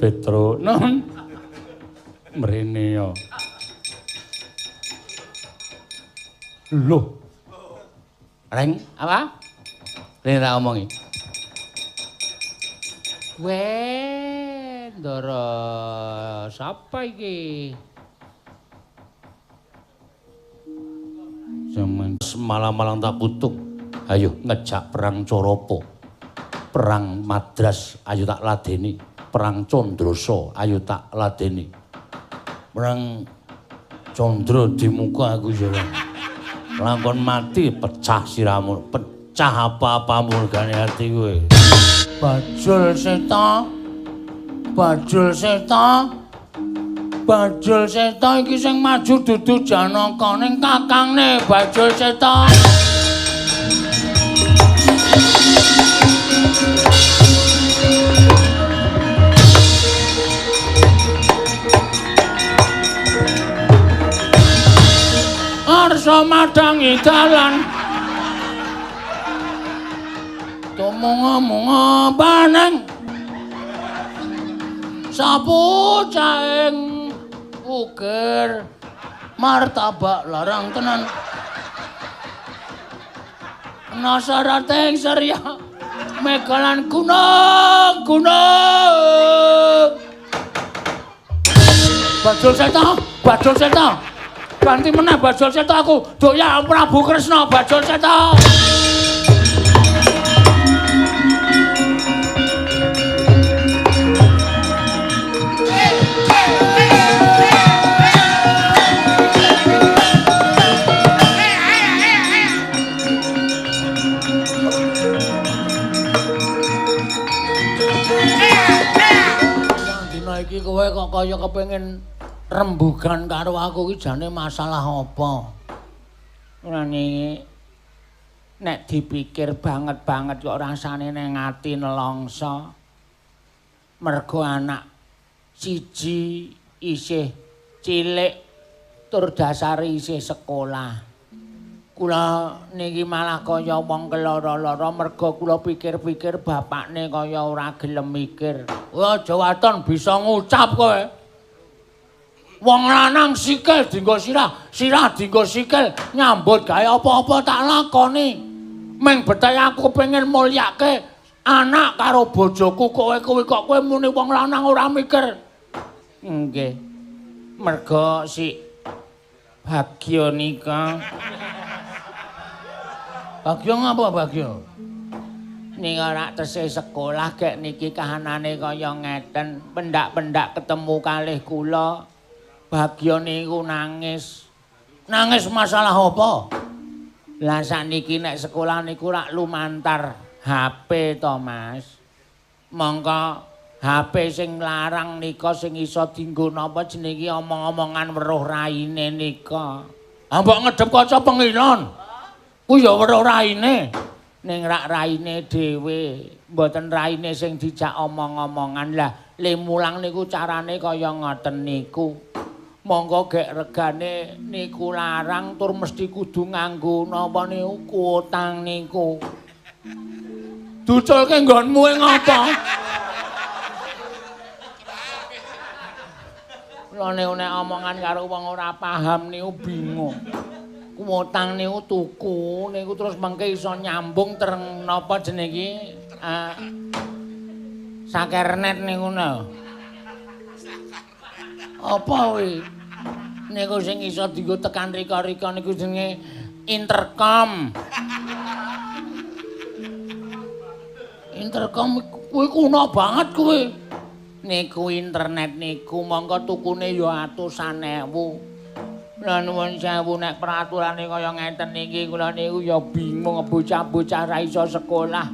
Petro. Non. Mrene yo. Loh. Reng, apa? Rene tak omongi. Weh, Ndara, sapa iki? Zaman semalam-malam tak kutuk. Ayo ngejak perang Coropo. Perang Madras, ayo tak ladeni. Perang Condroso, ayo tak ladeni. Perang Condro di muka aku jalan. Langkon mati pecah siramu, pecah apa-apa murgane hati gue. Bajul seta, bajul seta, bajul seta iki sing maju dudu Janaka ning kakangne bajul seta. Arsa madangi dalan tumunga-munga baneng sapu caing ukir martabak larang tenan nasarate ing Surya megalan gunung bajul seta ganti meneh bajul seta aku doyak Prabu Kresna bajul seta. Dina iki kowe kok kaya kepengin rembugan karo aku iki jane masalah apa? Nani nek dipikir banget kok rasane nang ati nelongso. Mergo anak siji isih cilik tur dasare isih sekolah. Kula niki malah kaya wong keloro-loro mergo kula pikir-pikir bapakne kaya ora gelem mikir. Aja waton bisa ngucap kowe. Wong lanang sikil dienggo sirah dienggo sikil, nyambut gawe apa-apa tak lakoni. Ming bethe aku pengen mulyake anak karo bojoku, kowe kok kowe muni wong lanang ora mikir. Nggih. Mergo si Bagyo nika. Bagyo ngapa Bagyo? Ning ora tesih sekolah gek niki kahanane kaya ngeten, pendak-pendak ketemu kalih kula. Bagyo niku nangis. Nangis masalah apa? Lah sakniki nek sekolah niku rak lumantar HP to, Mas. Mongko HP sing larang nika sing iso dienggo napa jenenge omong-omongan weruh raine nika. Ah mbok ngedep kaca pengilon. Ku ya weruh raine. Ning rak raine dhewe, mboten raine sing dijak omong-omongan. Lah le mulang niku carane kaya ngoten niku. Monggo gek regane niku larang tur mesti kudu nganggo napa niku kuotang niku. Duculke nggonmu ing apa? Lha nek omongan karo wong ora paham niku bingung. Kuotang niku tuku niku terus mengke iso nyambung tereng napa jenenge iki? Sakernet niku no. Apa kuwi? Niku sing iso dienggo tekan rika-rika niku jenenge intercom. Intercom kuwi kuno banget kuwi. Niku internet niku mongko tukune ya atusan ewu. Lah nuwun sewu nek peraturane kaya ngeten niki kula niku ya bingung bocah-bocah ra iso sekolah.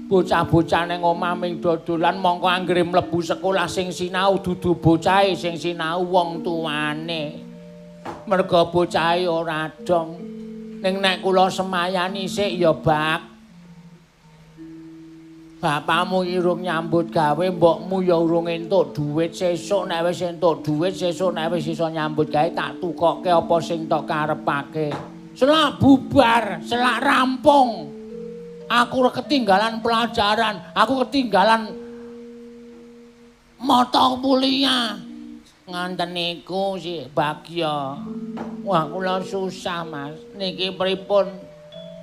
Bocah-bocah ning omah ming dodolan mongko anggere mlebu sekolah sing sinau dudu bocahe sing sinau wong tuane. Merga bocahe ora dong. Ning nek kula semayani sik ya bapakmu irung nyambut gawe, mbokmu ya urung entuk dhuwit, sesuk nek wis entuk dhuwit, sesuk nek wis iso nyambut gawe tak tukokke apa sing tok karepake. Selak bubar, selak rampung. Aku ketinggalan pelajaran, aku ketinggalan mata kuliah. Nganten niku si Bagya. Wah kula susah Mas. Niki pripun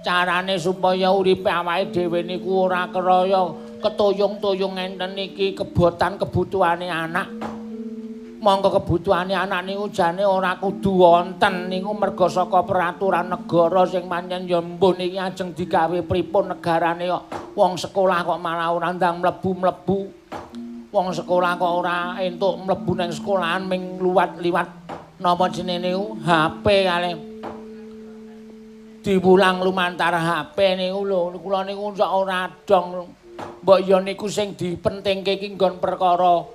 carane supaya uripe awake dhewe niku ora keraya ketuyung-tuyung enten niki kebotan kebutuhane anak. Monggo kebutuhane anak niku jane ora kudu wonten niku merga saka peraturan negara sing pancen ya mbuh niki ajeng digawe pripun negarane kok wong sekolah kok malah ora ndang mlebu-mlebu. Wong sekolah kok ora entuk mlebu nang sekolahan ming liwat napa jenenge niku HP kali. Diwulang lumantar HP niku lho kula niku sak ora dong. Mbok ya niku sing dipentingke iki nggon perkara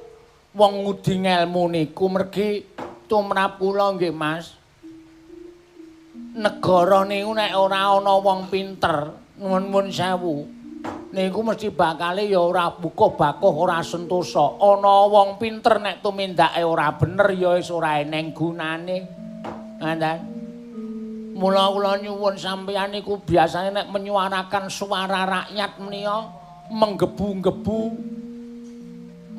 wong ngudi ngelmu niku mergi tumrap kula nggih Mas. Negara niku nek ora ana wong pinter, nuwun sewu. Niku mesti bakale ya ora bukuh bakuh ora sentosa. Ana wong pinter nek tumindake ora bener ya wis ora eneng gunane. Ngoten. Mula kula nyuwun sampeyan niku biasane nek menyuarakan suara rakyat menika menggebu-gebu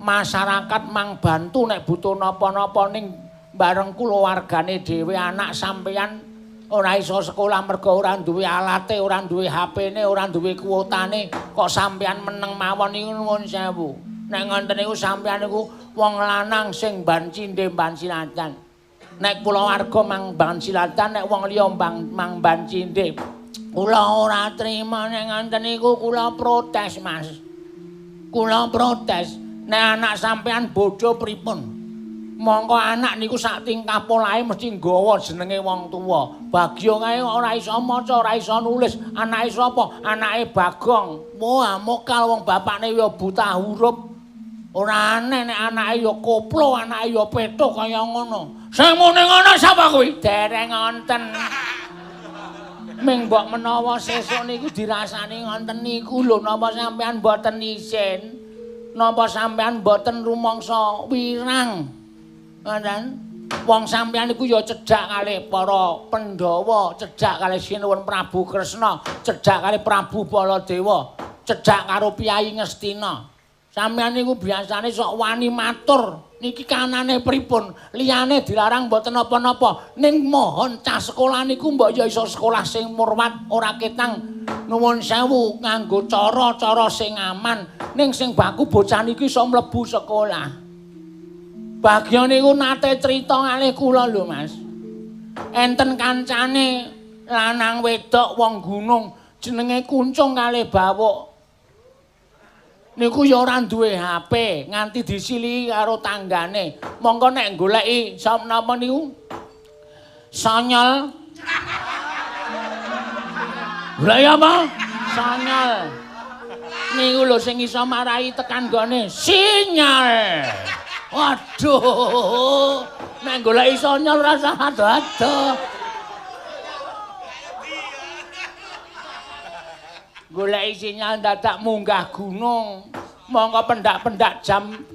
masyarakat mang bantu nek butuh napa-napa ning bareng kulawargane dhewe anak sampeyan ora iso sekolah mergo ora duwe alate, ora duwe HP-ne, ora duwe kuotane, kok sampeyan meneng mawon niku nuwun sewu. Nek ngoten niku sampeyan niku wong lanang sing mban cindhe mban silatan. Nek kulawarga mang mban silatan, nek wong liya mang mban cindhe. Kula ora trima nek ngoten niku kula protes, Mas. Kula protes. Nek anak sampean bodho pripun? Mongko anak niku sak tingkah polahe mesti nggawa jenenge wong tuwa. Bagya kae ora iso maca, ora iso nulis. Anake sapa? Anake Bagong. Wah, mokal wong bapakne ya buta huruf. Ora aneh nek anake ya koplo, anake ya petuk kaya ngono. Sing muni ngono sapa kuwi? Dereng wonten. Ming mbok menawa sesuk niku dirasani ngonten niku lho napa sampean mboten isin? Napa sampean mboten rumangsa wirang? Ngoten. Wong sampean niku ya cedhak kalih para Pandhawa, cedhak kalih Sinuwun Prabu Kresna, cedhak kalih Prabu Baladewa, cedhak karo Piyai Ngastina. Sampean niku biasane sok wani matur. Niki kanane pripun? Liyane dilarang mboten napa-napa. Ning mohon cah sekolah niku mbok ya iso sekolah sing murwat, ora ketang. Nuwun sewu nganggo cara-cara sing aman. Ning sing baku bocah niki iso mlebu sekolah. Bagya niku nate crita kalih kula lho, Mas. Enten kancane lanang wedok wong gunung jenenge Kuncung kalih Bawuk. Niku ya ora duwe HP, nganti disilihi karo tanggane. Mongko nek goleki sapa napa niku? Sanyal. Goleki apa? Sanyal. Niku lho sing iso marai tekan gone sinyal. Waduh. Nek goleki sanyal rasa ado-ado. Goleki sinyal dadak munggah gunung. Mongko pendak-pendak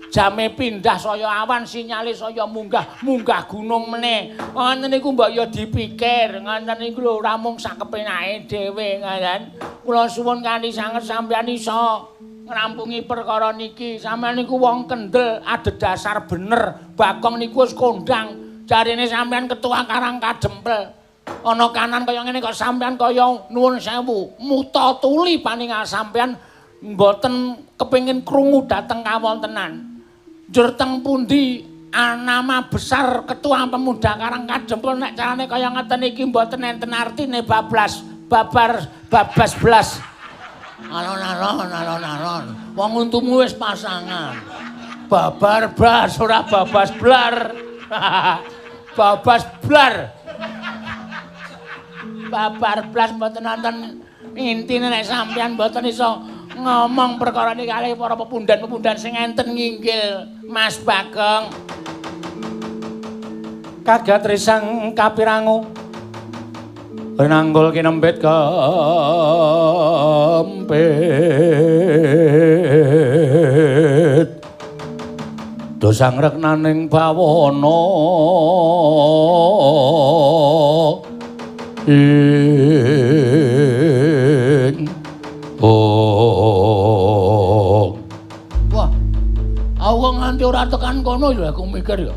jame pindah saya awan sinyale saya munggah gunung meneh. Ngoten niku mbok ya dipikir, ngoten niku lho ora mung sak kepenake dhewe ngoten. Kula suwun kanthi sanget sampeyan iso ngrampungi perkara niki. Sampeyan niku wong kendel, adhedhasar bener. Bagong niku wis kondang. Jarine sampeyan ketua Karang Kadempel. Ana kanan kaya ngene kok sampean kaya nuwun sewu muta tuli paningal sampean mboten kepengin krungu dhateng kawontenan. Njur teng pundi nama besar ketua pemuda Karang Kadempel nek carane kaya ngeten iki mboten enten artine bablas blas. Alon. Wong untumu wis pasangan. Babar blas ora babas blar. Babas blar. Babar blas mboten nonton intine nek sampean mboten iso ngomong perkara niki kalih para pepundhan-pepundhan sing enten nginggil Mas Bagong. Kagat risang kapirangu penanggul kinempit kempit dosang reknaning bawana Wah, aku nganti ora tekan kono ya aku mikir ya.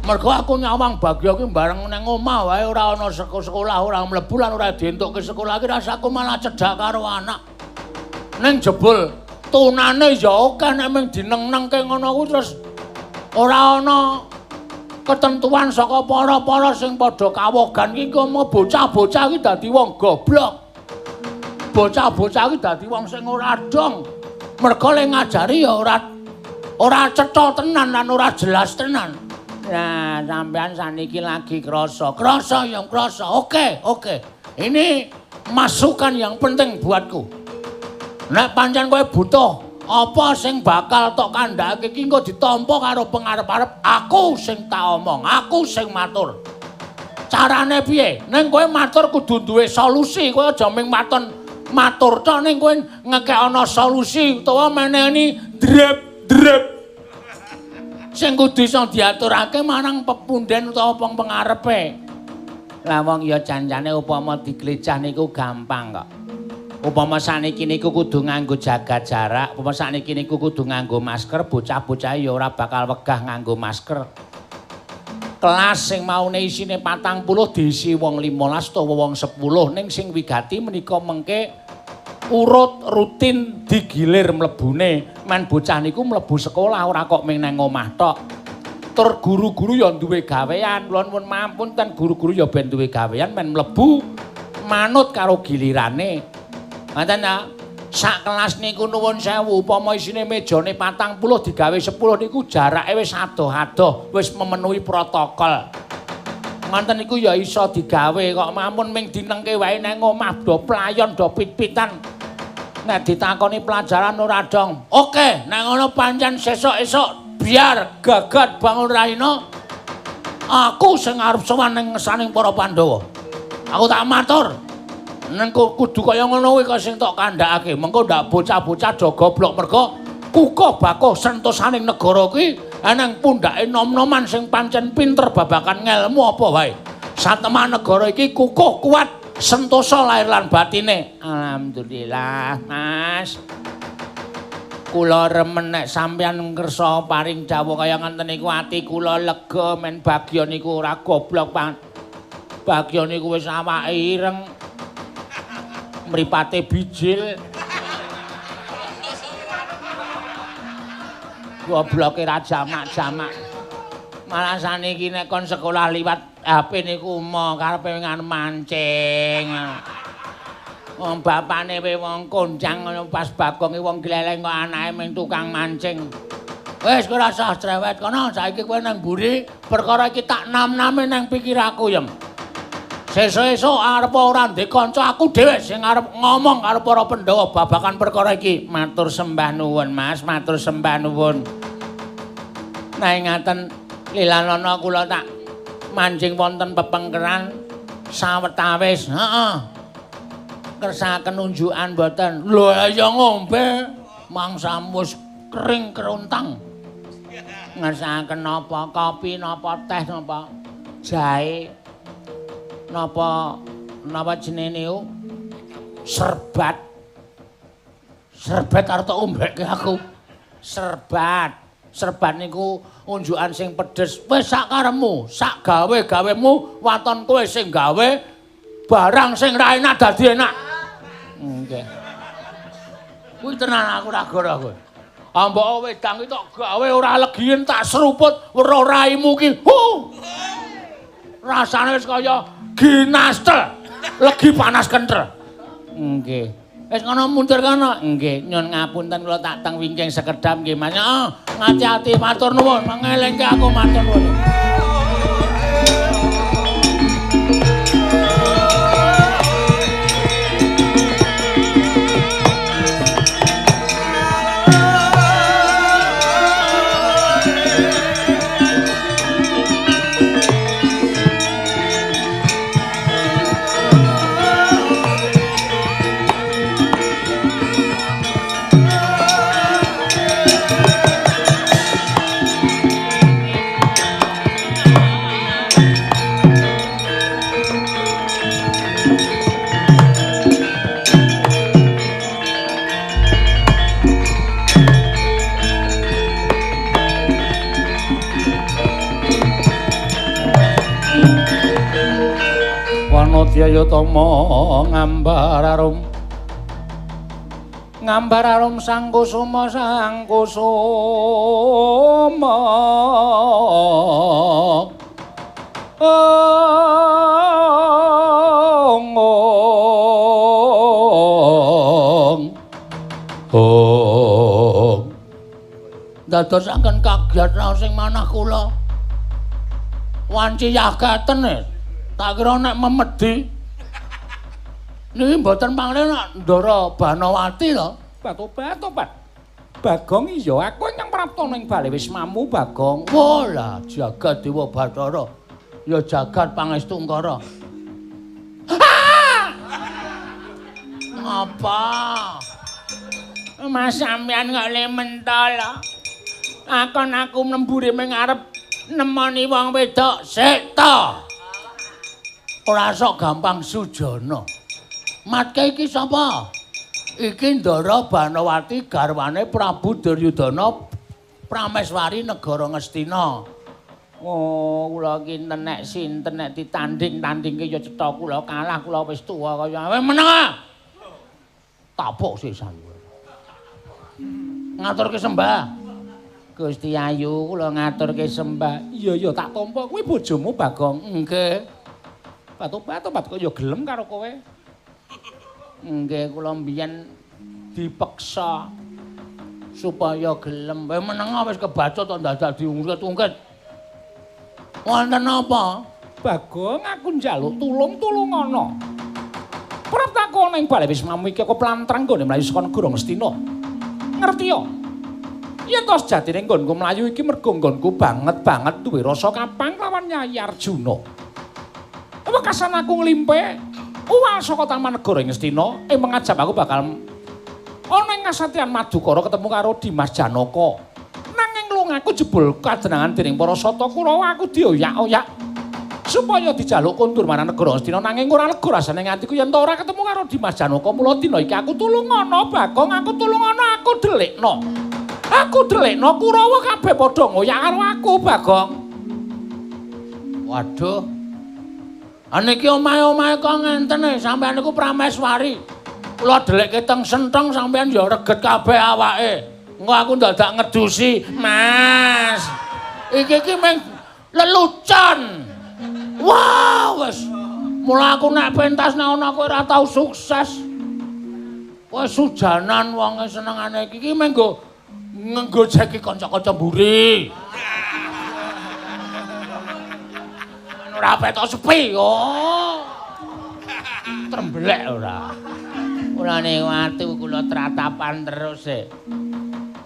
Mergo aku nyawang Bagyo ki bareng nang omah wae ora ana sekolah ora mlebu lan ora dientukke sekolah ki rasaku malah cedhak karo anak. Ning jebul tunane ya oke nek mung dineng-nengke ngono kuwi terus ora ana ketentuan saka para-para sing padha kawogan ki komo bocah-bocah ki dadi wong goblok. Bocah-bocah ki dadi wong sing ora dong. Mergo le ngajari ya ora cetha tenan lan ora jelas tenan. Nah, sampean saniki lagi krasa. Krasa ya krasa. Oke. Ini masukan yang penting buatku. Nek pancen kowe butuh apa sing bakal tok kandhake iki engko ditampa karo pengarep-arep, aku sing tak omong, aku sing matur. Carane piye? Ning kowe matur kudu duwe solusi, kowe aja mung matur tok ning kowe ngekekno solusi utawa meneni drep. Sing kudu iso diaturake marang pepundhen utawa pengarepe. Lah wong ya janjane upama diglecah niku gampang kok. Upama saniki niku kudu nganggo jaga jarak, upama saniki niku kudu nganggo masker, bocah-bocah ya ora bakal wegah nganggo masker. Kelas sing maune isine 40 diisi wong 15 utawa wong 10 ning sing wigati menika mengke urut rutin digilir mlebune men bocah niku mlebu sekolah ora kok ming nang omah tok. Tur guru-guru ya duwe gawean, nuwun mapunten guru-guru ya ben duwe gawean men mlebu manut karo gilirane. Ngoten ta? Sak kelas niku nuwun sewu upama isine mejane 40 digawe 10 niku jarake wis adoh-adoh, wis memenuhi protokol. Ngoten niku ya iso digawe kok mamun ming dinengke wae nang omah do playon do pit-pitan. Nek ditakoni pelajaran ora dong. Oke, nek ngono pancen sesuk-esuk biar gagat bangun raina. Aku sing arep sowan ning ngesaning para Pandhawa. Aku tak matur. Nek kudu kaya ngono kuwi kok sing tok kandhakake. Mengko ndak bocah-bocah do goblok mergo kukuh bakuh sentosaning negara kuwi ana pundhake nom-noman sing pancen pinter babagan ngelmu apa wae. Satemah negara iki kukuh kuat sentosa lahir lan batine. Alhamdulillah, Mas. Kula remen nek sampeyan ngersa paring dawuh kaya ngenten niku ati kula lega men Bagyo niku ora goblok, Pak. Bagyo niku wis awake ireng. Mripate bijil. Gobloke ra jamak-jamak. Malah saniki nek kon sekolah liwat HP niku mo karepe ngan mancing. Wong bapane wong kondang ngono pas Bagong wong gleleng kok anake mung tukang mancing. Wis ora usah cerewet kono, saiki kowe nang mburi, perkara iki tak nam-name nang pikirku yem. Sesuk-esuk arep ora ndek kanca aku dhewe sing arep ngomong karo para Pandhawa babagan perkara iki. Matur sembah nuwun, Mas, matur sembah nuwun. Nah ngaten lilanana kula tak mancing wonten pepengkeran sawetawis. Heeh. Kersakaken unjukan mboten. Lho ya ngombe mangsamus kering keruntang. Ngersakaken napa kopi napa teh napa jahe napa jenenge niku serbat. Serbat arep tak ombekke aku. Serbat niku unjukan sing pedes. Wis sak karepmu, sak gawe-gawemu waton kowe sing gawe barang sing ra enak dadi enak. Nggih. Kuwi tenan aku ora goro kowe. Ambok wedang iki tok gawe ora legien tak seruput weruh raimu ki. Rasane wis kaya ginastel. Legi panas kentel. Nggih. Wis ngono mundur kono. Nggih, nyun ngapunten kula tak teng wingking sekedhap nggih, Mas. Ngati-ati matur nuwun, mengelingke aku matur nuwun. Satyayatama ngambar arum sang kusuma dadosaken kagiat raos sing manah kula wanci yagaten tak kira nek memedi niki mboten panglih nek Ndara Banawati to Batobat Bagong iya aku nyang prapta ning bale wismamu Bagong wala jagat Dewa Bathara ya jagat pangestu Ngkara apa Mas sampean kok le mentol akon aku mlembure ming arep nemoni wong wedok sik to ora sok gampang sujana matke iki sapa iki Ndara Banawati garwane Prabu Duryudana Prameswari negara Ngastina oh kula ki nek sinten nek ditanding-tandingke ya cetha kula kalah kula wis tuwa kaya meneng tapuk sisan ngaturke sembah Gusti Ayu kula ngaturke sembah. Iya tak tampa kuwi bojomu Bagong. Nggih. Batobat kok ya gelem karo kowe. Nggih kula mbiyen dipeksa supaya gelem. Menenga wis kebaca to dadak diungkit-ungkit. Wonten apa? Bagong aku njaluk tulung-tulungono. Prap takon ning bale wismamu iki kok plantrang nggone mlayu saka negara Ngastina. Ngerti ya? Yen to sejatine nggonku mlayu iki mergo nggonku banget duwe rasa kapang lawan Nyai Arjuna. Wekasan aku nglimpe uwal saka Taman Negara Ngastina mengajab aku bakal ana ing Kasatian Madukara ketemu karo Dimas Janaka. Nanging lungaku jebul kajenengan dening para Sata Kurawa aku dioyak-oyak supaya dijaluk kondur marang negara Ngastina nanging ora lega rasane nganti ku yen ora ketemu karo Dimas Janaka mula dina iki aku tulungono Bagong aku tulungono aku delikno. Aku delikno Kurawa kabeh padha ngoyak karo aku, Bagong. Waduh. Aniki omahe-omahe kok ngenten sampeyan niku Prameswari. Kula delikke teng senthong sampeyan ya reget kabeh awake. Engko aku dadak ngedusi, Mas. Iki meng lelucon. Wow, wis. Mula aku nek pentas nek ana kowe ora tau sukses. Kowe sujanan wonge senengane iki menggo nggojeki kanca-kanca mburi. Ora petok sepi oh. Tremblek ora. Mulane watu kula tratapan terus e.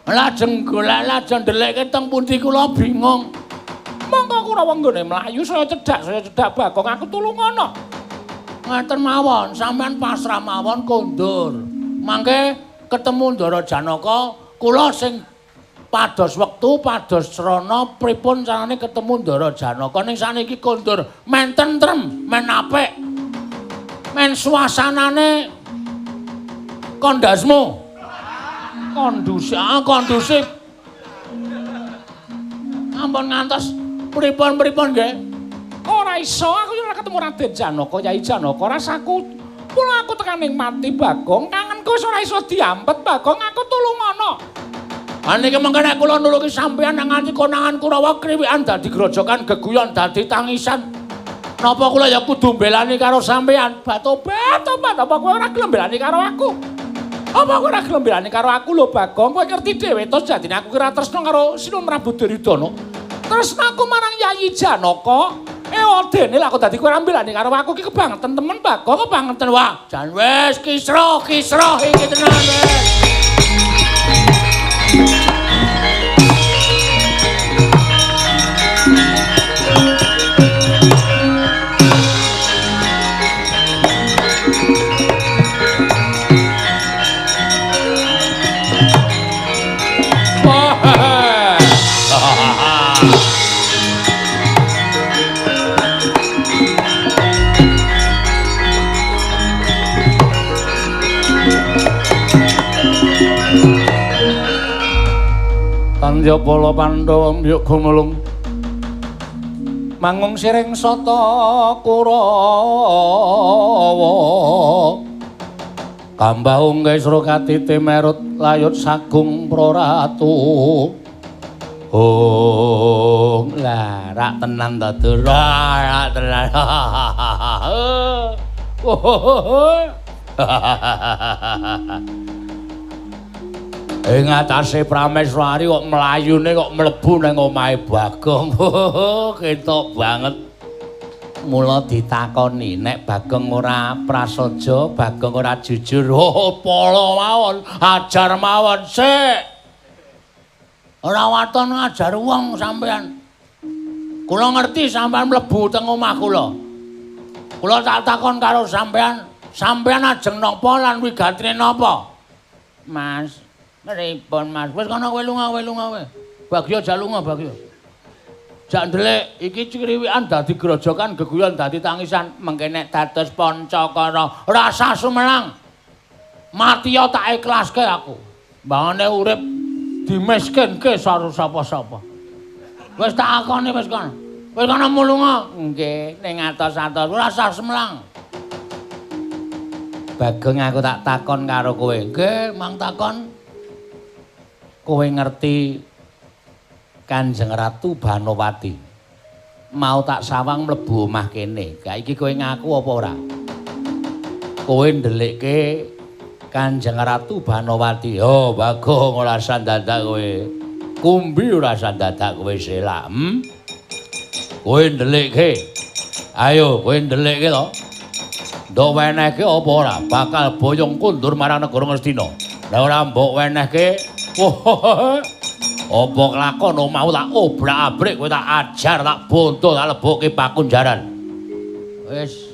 Lajeng golek lajeng ndelekke teng pundi kula bingung. Monggo Kurawa nggone mlayu saya cedak Bagong aku tulungono. Ngaten mawon sampean pasrah mawon kondur. Mangke ketemu Ndara Janaka kula sing pados wektu pados srana pripun carane ketemu Ndara Janaka ning saniki kondur men tentrem men apik men suasanane kondasmu kondusif ampun ngantos pripun nggih ora iso aku ora ketemu Raden Janaka Yai Janaka rasaku mula aku tekaning mati Bagong kangenku wis ora iso diampet Bagong aku tulungono. Aniki mengko nek kula nulungi sampeyan nang nganti konangan Kurawa kriwikan dadi grojokan geguyon dadi tangisan. Napa kula ya kudu mbelani karo sampeyan? Batobat apa kowe ora gelem mbelani karo aku? Apa kowe ora gelem mbelani karo aku lho Bagong? Kowe ngerti dhewe to jadine aku kira tresno karo Sinun Prabu Duryudana. Tresnaku marang Yayi Janaka. Dene lak kok dadi kowe ora mbelani karo aku iki kebangetan temen Bagong kebangetan wah. Jan wis kisra iki tenan wis. Tanjapala Pandhawa mbiyuk gumulung mangung siring sata Kurawa kambah unggih Srokati timerut layut sagung praratu lah rak tenan ta Dur rak tenan ing atase Prameswari kok mlayune kok mlebu nang omahe Bagong. Ketok banget. Mula ditakoni nek Bagong ora prasaja, Bagong ora jujur. Polo mawon, ajar mawon sik. Ora waton ngajar wong sampean. Kula ngerti sampean mlebu teng omah kula. Kula tak takon karo sampean, sampean ajeng napa lan wigantine napa? Mas Pripun Mas? Wis kono kowe lunga kowe. Bagyo jak lunga Bagyo. Jak ndelik iki kriwikan dadi grojokan geguyon dadi tangisan mengke nek dados Pancakara rasa sumelang. Mati ya tak ikhlaske aku. Mbangane urip dimiskinke karo sapa-sapa. Wis tak akoni wis kono. Wis kono mulunga. Nggih, ning atos-atos rasa sumelang. Bagong aku tak takon karo kowe. Nggih, mang takon. Kowe ngerti Kanjeng Ratu Banowati mau tak sawang mlebu omah kene. Ka iki kowe ngaku apa ora? Kowe ndelikke Kanjeng Ratu Banowati. Oh, Bagong ora sandadak kowe. Kumbi ora sandadak kowe selak. Kowe ndelikke. Ayo, kowe ndelikke to. Ndok wenehke apa ora? Bakal boyong kundur marang negara Ngastina. Lah ora mbok wenehke apa kelakon mau tak obrak-abrik kowe tak ajar tak bonto tak lebokke pakunjaran. Wis.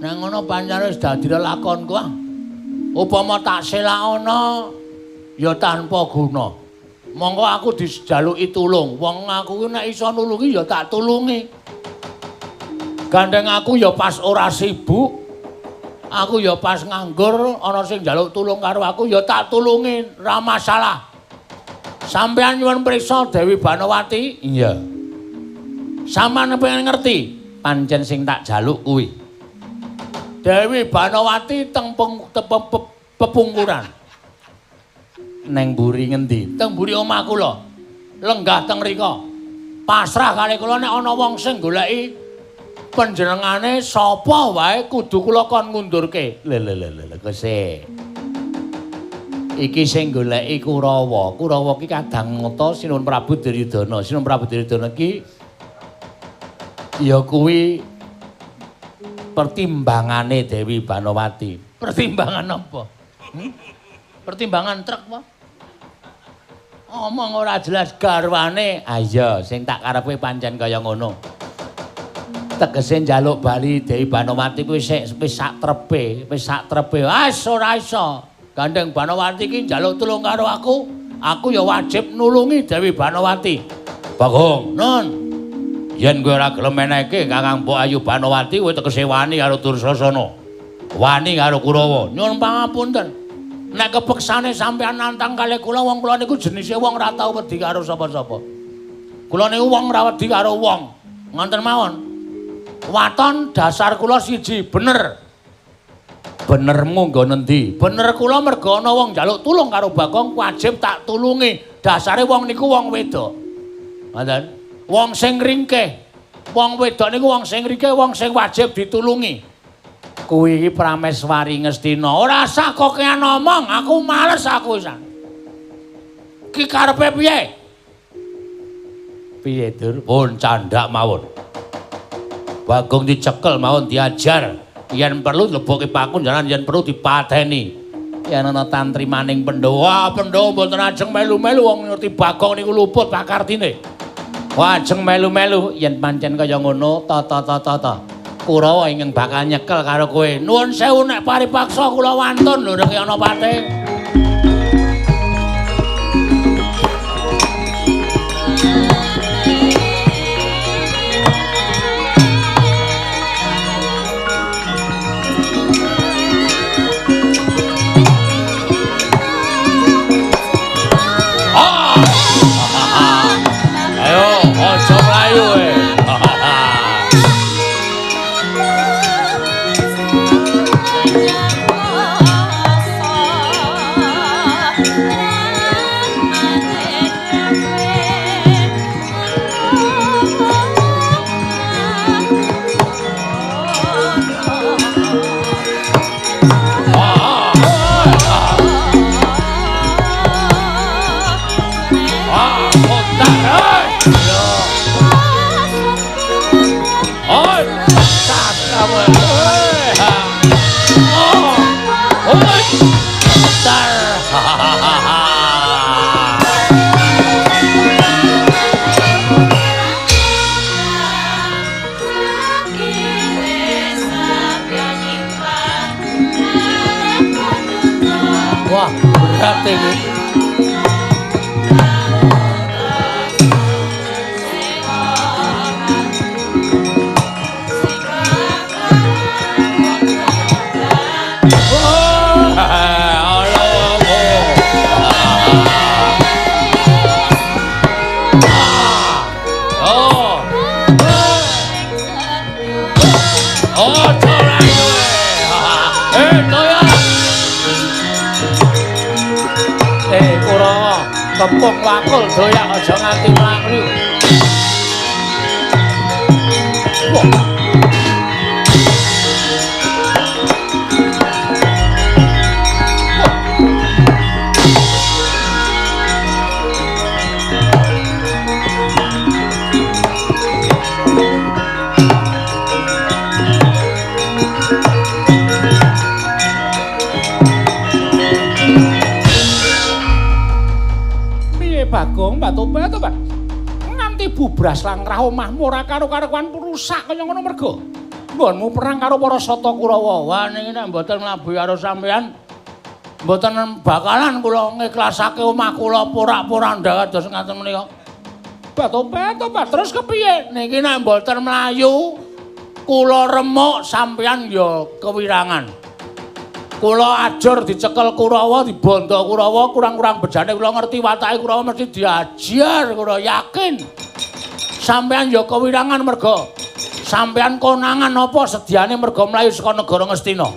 Nang ngono pancen wis dadi lelakonku ah. Upama tak selak ana ya tanpa guna. Monggo aku dijaluki tulung. Wong aku nek iso nulungi ya tak tulungi. Gandeng aku ya pas ora sibuk. Aku ya pas nganggur ana sing njaluk tulung karo aku ya tak tulungi, ora masalah. Sampeyan nyuwun priksa Dewi Banowati? Iya. Sampeyan pengen ngerti pancen sing tak jaluk kuwi. Dewi Banowati teng pepungkuran. Neng mburi ngendi? Teng mburi omah kula. Lenggah teng mriko. Pasrah kali kula nek ana wong sing goleki panjenengane sapa wae kudu kula kon ngundurke. Lho kese. Iki sing goleki Kurawa. Kurawa ki kadang ngata Sinuwun Prabu Duryudana. Sinuwun Prabu Duryudana ki ya kuwi pertimbangane Dewi Banowati. Pertimbangan apa? Pertimbangan truk apa? Omong ora jelas garwane. Ah iya, sing tak karepe pancen kaya ngono. Tegese njaluk bali Dewi Banowati kuwi wis sak trepe, Wis ora iso. Gandeng Banowati ki njaluk tulung karo aku ya wajib nulungi Dewi Banowati. Bagong, Nun. Yen kowe ora gelem menehke Kakang Mbok Ayu Banowati kowe tegese wani karo Dursasana. Wani karo Kurawa. Nyuwun pangapunten. Nek kepeksane sampeyan nantang kalih kula wong kula niku jenise wong ora tau wedi karo sapa-sapa. Kula niku wong ora wedi karo wong. Ngoten mawon. Waton dasar kula siji, bener. Benermu nggo nendi? Bener kula mergo ana wong njaluk tulung karo Bagong wajib tak tulungi. Dasare wong niku wong wedok. Ngoten. Wong sing ringkeh. Wong wedok niku wong sing ringkeh, wong sing wajib ditulungi. Kuwi iki Prameswari Ngastina. Ora usah kokean ngomong, aku males aku wisan. Ki karepe piye? Piye, Dur? Pun candak mawon. Bagong dicekel mawon diajar. Yen perlu lebokke pakunjaran, yen perlu dipateni. Yen ana tantrimaning Pandhawa, Pandhawa mboten ajeng melu-melu wong ngerti Bagong niku luput pakartine. Wah, ajeng melu-melu yen pancen kaya ngono, ta. Kurawa ingkang bakal nyekel karo kowe. Nuwun sewu nek paripaksa kula wantun lho nek ana pate. Ayo, aja mlayu kowe. Tepung wakul doyak aja nganti mlaku. Bagong, Mbak Tobat, Tobat. Nganti bubras langkrah omahmu ora karo-karuan rusak kaya ngono mergo. Nggonmu perang karo para Sata Kurawa. Wah niki nek mboten mlabuhi karo sampean mboten bakalan kula ngiklasake omah kula porak-poranda kados ngaten menika. Mbak Tobat, Tobat, terus kepiye? Niki nek mboten mlayu kula remuk sampean ya kewirangan. Kula ajur dicekel Kurawa, dibondo Kurawa, kurang-kurang bejane kula ngerti watake Kurawa mesti diajar, kula yakin. Sampeyan ya kewirangan merga sampeyan konangan apa sediane merga mlayu saka negara Ngastina.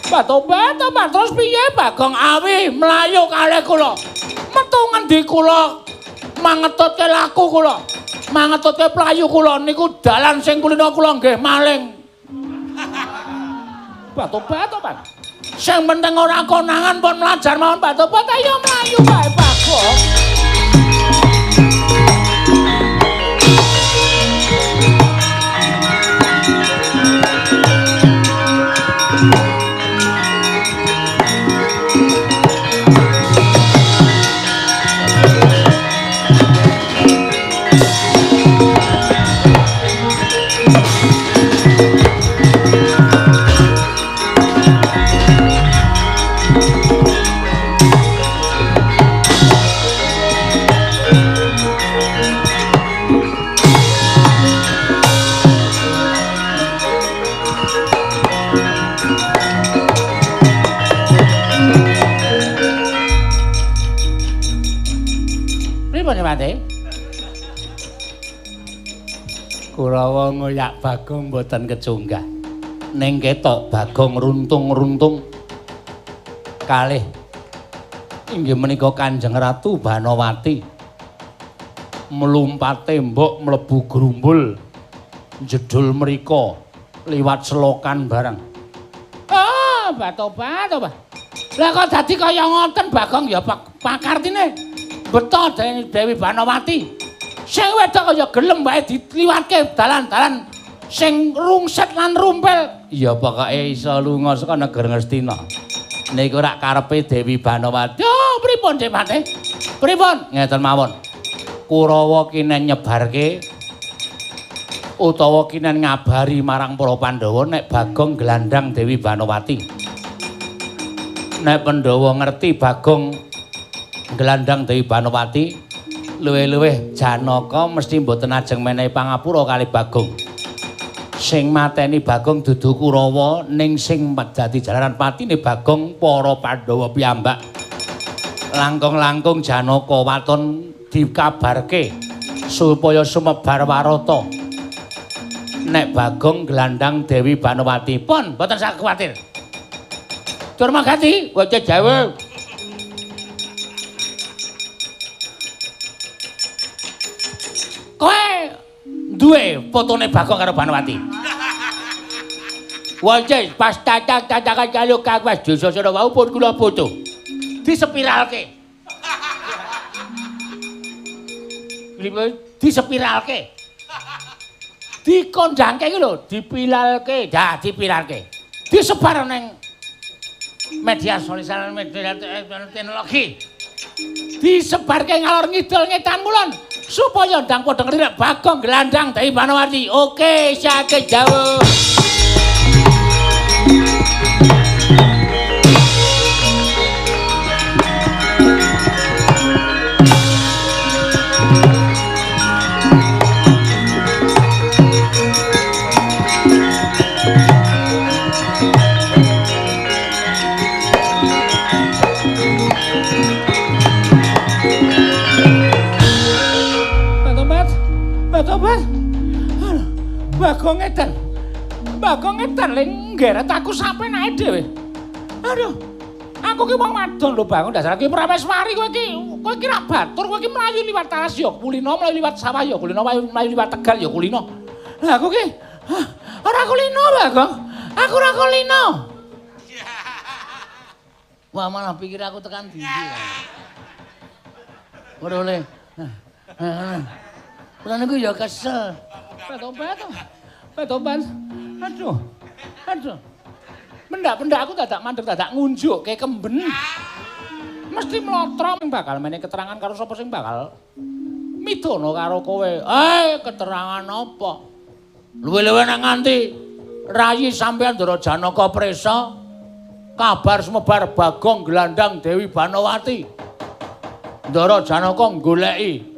Mbak Tobat, Tobat, terus piye Bagong Awi mlayu kalih kula? Metu ngendi kula mangetutke laku kula? Mangetutke playu kula niku dalan sing kulina kula nggih maling. Mbak Tobat, Tobat. Sing penting ora konangan pun mlajar mawon Mbak Tobat ayo mlayu bae Bagong. Kurawa ngoyak Bagong mboten kecunggah. Ning ketok Bagong runtung-runtung kalih inggih menika Kanjeng Ratu Banowati mlumpat tembok mlebu grumbul jedul mriko liwat selokan bareng. Ah, Mbak Tobat, Tobat. Lah kok dadi kaya ngoten Bagong ya pakartine. Beto Dewi Banowati. Sing wedok kaya gelem wae diliwatke dalan-dalan sing rungset lan rumpel. Ya pokoke iso lunga saka negara Ngastina. Niku rak karepe Dewi Banowati. Oh, pripun Dik Mate? Pripun? Ngeten mawon. Kurawa kinen nyebarke utawa kinen ngabari marang para Pandhawa nek Bagong glandhang Dewi Banowati. Nek Pandhawa ngerti Bagong glandhang Dewi Banowati, luwih-luwih Janaka mesti mboten ajeng menehi pangapura kali Bagong. Sing mateni Bagong dudu Kurawa ning sing dadi jalaran patine Bagong para Pandhawa piyambak. Langkung-langkung Janaka waton dikabarke supaya sumebar warata. Nek Bagong glandhang Dewi Banowati pun mboten sak kuwatir. Durmagati, waca Jawa. Kowe duwe fotone Bagong karo Banowati. Wancen pas cacak-cacakan karo Kang Mas Dosasana wau pun kula foto. Disepiralke. Disepiralke. Dikondangke iki lho, dipilalke, dah dipiralke. Disebar ning media sosial media teknologi. Disebarke ngalor ngidul ngetan kulon. Supaya ndang padha ngerti Bagong glandhang Dewi Banowati. Oke, saged jawab. Bagong edan le nggeret aku sampe nae dhewe. Aduh. Aku ki wong wadon lho Bang, dasar ki Prameswari kowe ki ra batur, kowe ki mlayu liwat talas ya kulino, mlayu liwat sawah ya kulino, mlayu liwat Tegal ya kulino. Lah aku ki ora kulino, Bagong. Aku ora kulino. Wah, malah pikir aku tekan dindi. Ora oleh. Kuwi niku ya kesel. Petobat. Aduh. Pendak aku dadak mandeg dadak ngunjuk kayak kemben. Mesti mlotro bakal meneh keterangan karo sapa sing bakal midono karo kowe. Keterangan apa? Luwe-luwe nang nganti rayi sampean Ndara Janaka presa kabar sumebar Bagong Glandang Dewi Banowati. Ndara Janaka goleki.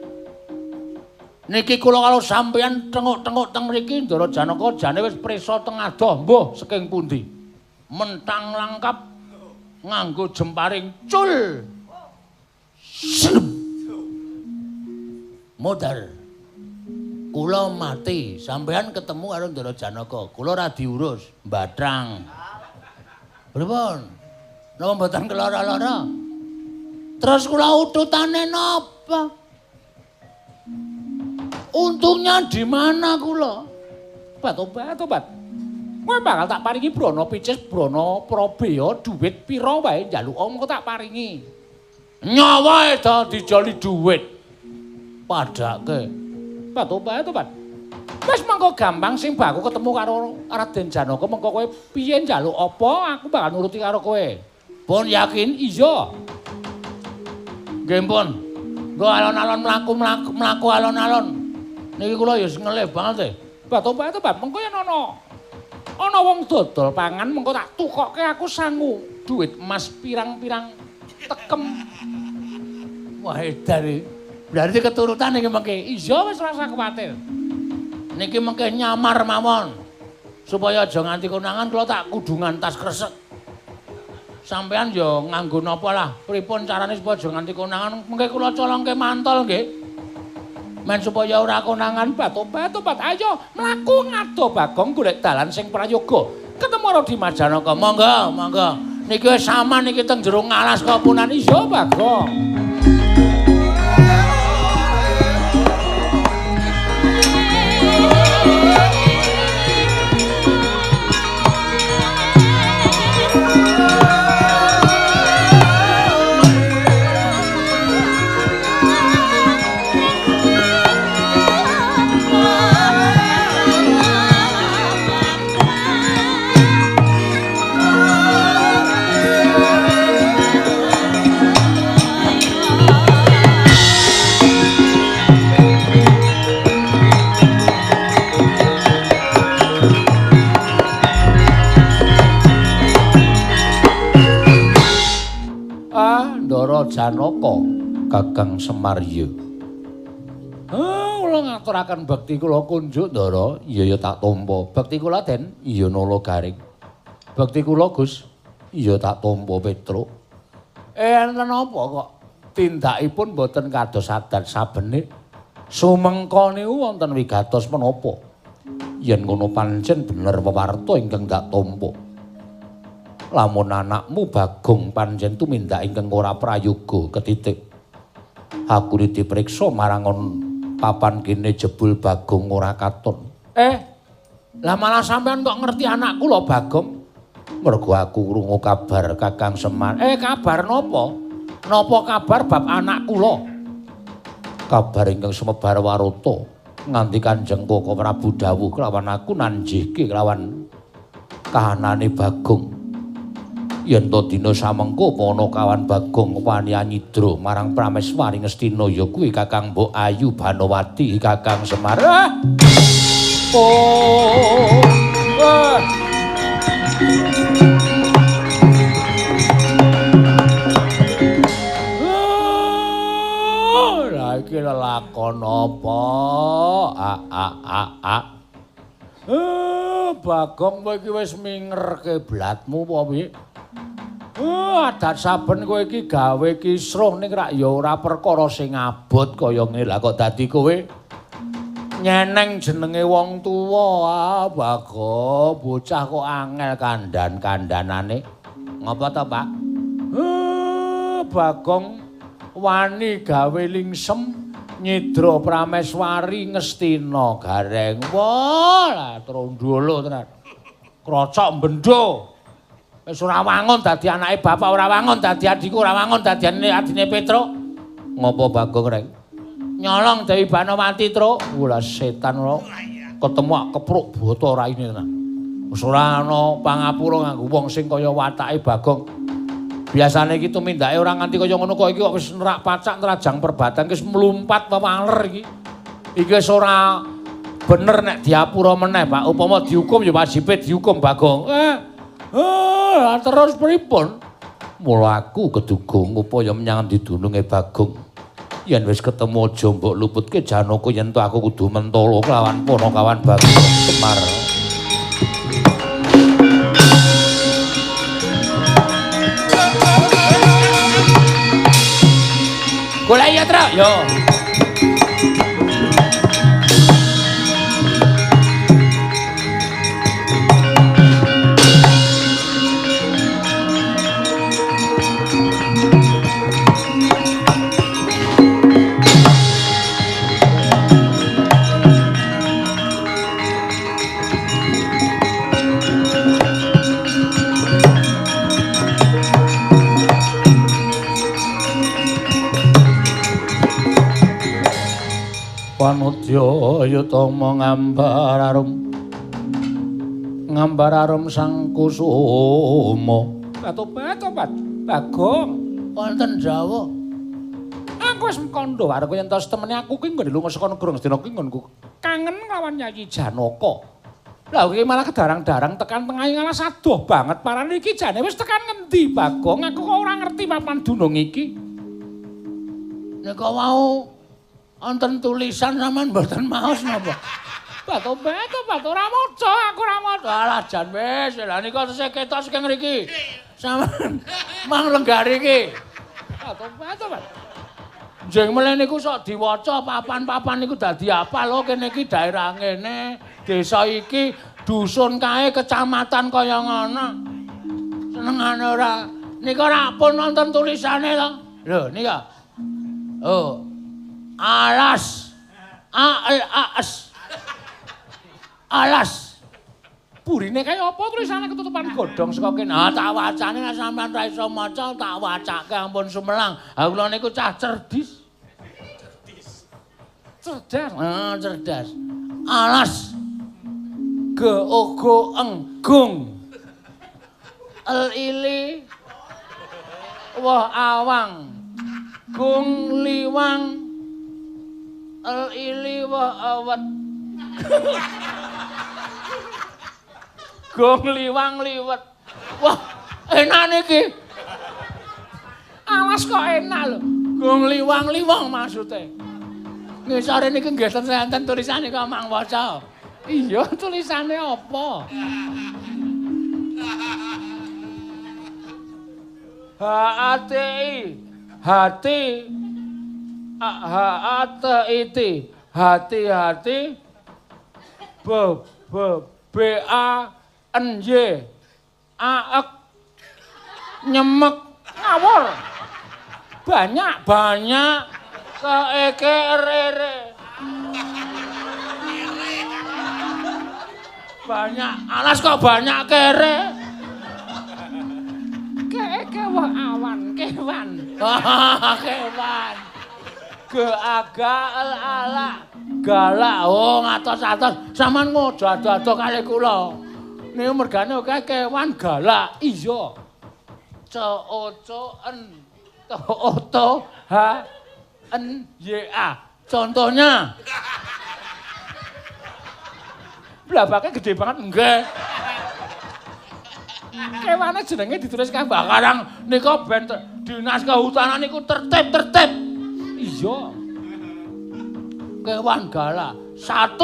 Niki kula kalau sampeyan tengok-tengok teng mriki Ndara Janaka jane wis presa teng adoh mbuh saking pundi. Mentang langkap nganggo jemparing cul. Modal. Kula mati, sampeyan ketemu karo Ndara Janaka. Kula ora diurus, mbathang. Pripun? Napa mboten kelara-lara? Terus kula ututane napa? Untungnya di mana kula? Tobat. Kowe bakal tak paringi Brana Picis, Brana Prabeya dhuwit pira wae njaluk mengko tak paringi. Nyawa eda dijoli dhuwit. Padake. Tobat. Wis mengko gampang sing baku ketemu karo Raden Janaka mengko kowe piye njaluk apa aku bakal nuruti karo kowe. Pun yakin? Iya. Nggih pun. Nggo alon-alon mlaku alon-alon. Niki kula ya ngelih banget e. Tobat mengko yen ana wong dodol pangan mengko tak tukokke aku sangu duit emas pirang-pirang tekem. Wah edan iki. Berarti keturutan iki mengke. Iya wis rasa kuwatir. Niki mengke nyamar mawon. Supaya aja nganti konangan kula tak kudungan tas kresek. Sampean ya nganggo napa lah? Pripun carane supaya aja nganti konangan? Mengke kula colongke mantol nggih. Men supaya ora konangan tobat. Ayo mlaku ngado Bagong golek dalan sing prayoga. Ketemu karo Dimas Janaka. Monggo. Niki wis saman niki teng jero ngalas kapunan. Iya Bagong. Ndara Janaka Kakang Semarya. Kula ngaturaken bekti kula kunjuk Ndara, iya tak tampa. Bekti kula Den, iya nala garing. Bekti kula Gus, iya tak tampa Petruk. Enten apa kok tindakipun boten kados adat sabene? Sumengka niku wonten wigatos menapa? Yen ngono pancen bener wewarta ingkang tak tampa. Lamun anakmu Bagong pancen tumindak ingkang ora prayoga ketitik. Aku dipriksa marangon papan kene jebul Bagong ora katon. Lah malah sampean kok ngerti anakku lho Bagong? Mergo aku krungu kabar Kakang Semar. Kabar napa? Napa kabar bab anak kula? Kabar ingkang sumebar warata nganti Kanjeng Koko Prabu dawuh kelawan aku nanjihke kelawan kahanane Bagong. Yen to dina samengko ana kawan Bagong wani nyidra marang Prameswari Ngastina ya kuwi Kakang Mbok Ayu Banowati Kakang Semar. Lah iki lelakon apa? Bagong kowe iki wis mingerke blatmu apa piye? Adat saben kowe iki gawe kisruh ning rak ya ora perkara sing abot kaya ngene. Lah kok dadi kowe nyeneng jenenge wong tuwa. Bagong bocah kok angel kandhan-kandhanane. Ngapa to, Pak? Bagong wani gawe lingsem nyidra prameswari ngestina gareng. Wah, trondolo tenan. Krocok bendho. Wis ora wangun dadi anake bapak, ora wangun dadi adhiku, ora wangun dadi adine Petro. Ngopo Bagong rek? Nyolong Dewi Banowati, Tru. Wala setan ora. Ketemu kepruk boto raine tenan. Wis ora ana pangapura nganggo wong sing kaya watake Bagong. Biasane iki tumindake ora nganti kaya ngono kok iki kok wis nerak pacak nerajang perbatan wis mlumpat wewaler iki. Iki wis ora bener nek diapura meneh, Pak. Upama dihukum ya wajibe dihukum Bagong. Terus pripun? Mula aku kedugung upaya menyang didununge Bagong. Yen wis ketemu aja mbok luputke Janaka yen to aku kudu mentolo kelawan Panakawan Bagong Semar. Golek ya, Tru. Yo. Panudya yutama ngambar arum sang kusuma. Tobat Bagong wonten Jawa. Aku wis mkandha arep yen tos temene aku ki nggon lunga saka negara Ngastina ki nggonku kangen lawan Yayi Janaka. Lah iki malah kedarang-darang tekan tengah ngalah sadoh banget parane iki jane wis tekan ngendi Bagong? Aku kok ora ngerti papan dunung iki. Nek mau wonten tulisan sampean mboten maos napa? Tobat ora maca, aku ora maca. Alah jan wis, lha nika tesih ketok sing mriki. Sampeyan mang lenggah iki. Tobat. Jeng mele niku sok diwaca papan-papan niku dadi apal lho kene iki daerah ngene, desa iki, dusun kae, kecamatan kaya ngono. Senengane ora. Nika ora pun wonten tulisane to. Lho nika. Oh. Alas. Alas. Burine kaya apa tulisane ketutupan godhong saka kene? Tak wacane nek sampean ra iso maca tak wacake ampun sumelang. Ha kula niku cah cerdas. Cerdas. Alas. Geogo enggung. Ili wah awang. Gung liwang. Ili wah awet. Gong liwang liwet. Wah, enak niki. Awas kok enak lho. Gong liwang liwang maksude. Ngisore niki nggih enten tulisane kok mang waca. Iya, tulisane apa? Hati. Hati-hati B-A-N-Y aek nyemek ngawur banyak keekerere banyak alas kok banyak kere keeke wah awan kewan kewan geaga ala galak ngatos-atos sampean ngojo ado-ado kali kula niku mergane akeh kewan galak iya co-co-en to-to-h-n-y-a contohnya blabake gede banget nggih kewane jenenge ditulis kabeh karang nika ben dinas kehutanan niku tertib iya kewan galak 1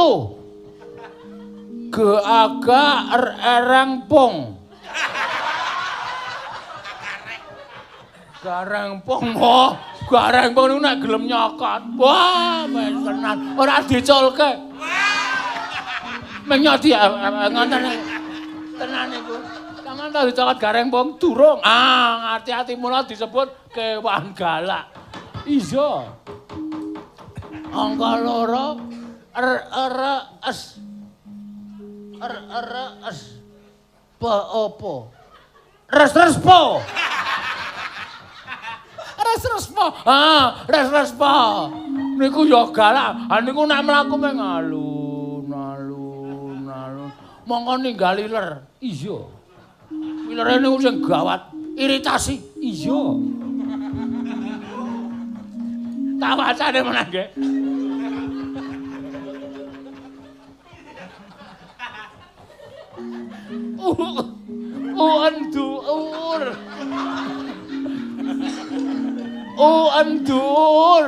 geaga erengpung garengpung garengpung niku nek gelem nyokot wah wis tenan ora diculke menyok ngoten tenan niku Aman ta dicokot gareng wong durung. Ah, hati-hati mula disebut kewan galak. Iya. Angka loro es. Es. Apa? Res-respo. Res-respo. Ah, res-respo. Niku ya galak. Ha niku nek mlaku meng alun. Mongko ninggal iler. Iya. Ilere niku sing gawat, iritasi. Iya. Tak wacane meneh nggih. Andur. Andur.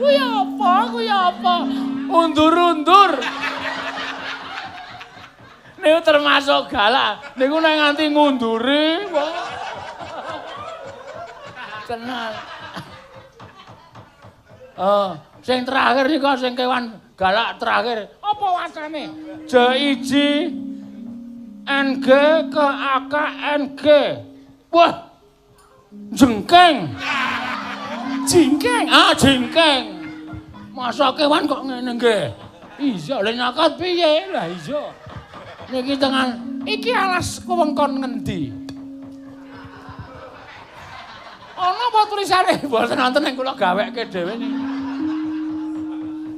Kuwi apa? Undur-undur. Niku termasuk galak. Niku nek nganti ngunduri, wah. Tenang. Sing terakhir niku sing kewan galak terakhir. Apa wacane? J1 NG ke AKNG. Wah. Jengkeng. Jengkeng. Masa kewan kok ngene nggih? Iya, lha nyakot piye? Lah iya. Niki tengan iki alas kewengkon ngendi? Ana apa tulisane? Mboten wonten ning kula gaweke dhewe niki.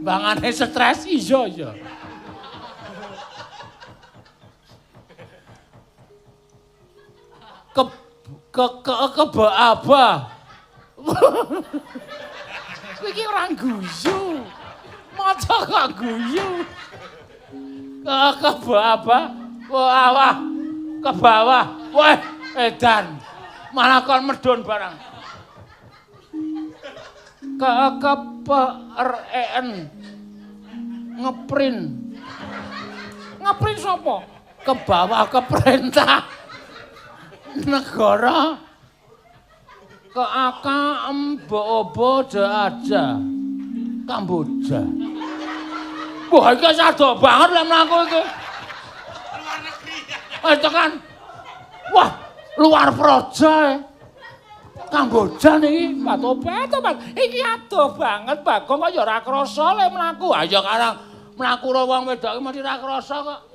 Bangane stres iya. Keba-aba. Iki ora guyu. Maca kok guyu. Keba-aba. Wah, ke bawah. Wah, edan. Malah kon medhun barang. KKPREN. Ngeprint. Ngeprint sapa? Ke bawah ke perintah. Negara ke AK Mbobo aja Kamboja. Wah iki sado banget lek mlaku iki. Luar negeri. Wis tekan. Wah, luar proja. Kamboja niki Patobat. Iki adoh banget Bagong kok ya ora krasa lek mlaku. Ha ya karang mlaku karo wong wedok iki mesti ora krasa kok.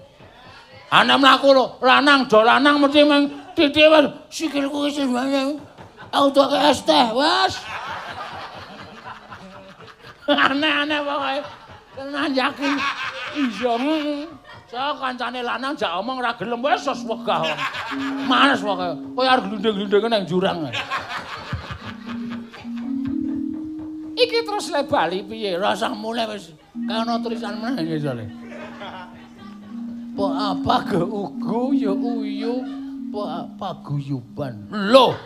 Ana mlaku lho, lanang do lanang mesti meng titik wis sikilku wis banyak. Auto ke es teh, wes. Aneh-aneh pokoke. Tenan yakin. Iya. Saya kancane lanang jak omong ora gelem wis wegah. Manes pokoke. Koyo arep glunding-glundinge nang jurang. Iki terus le bali piye? Rasa mulai wis kana tulisan meneh jare. Apa ge ugu ya uyu paguyuban. Loh.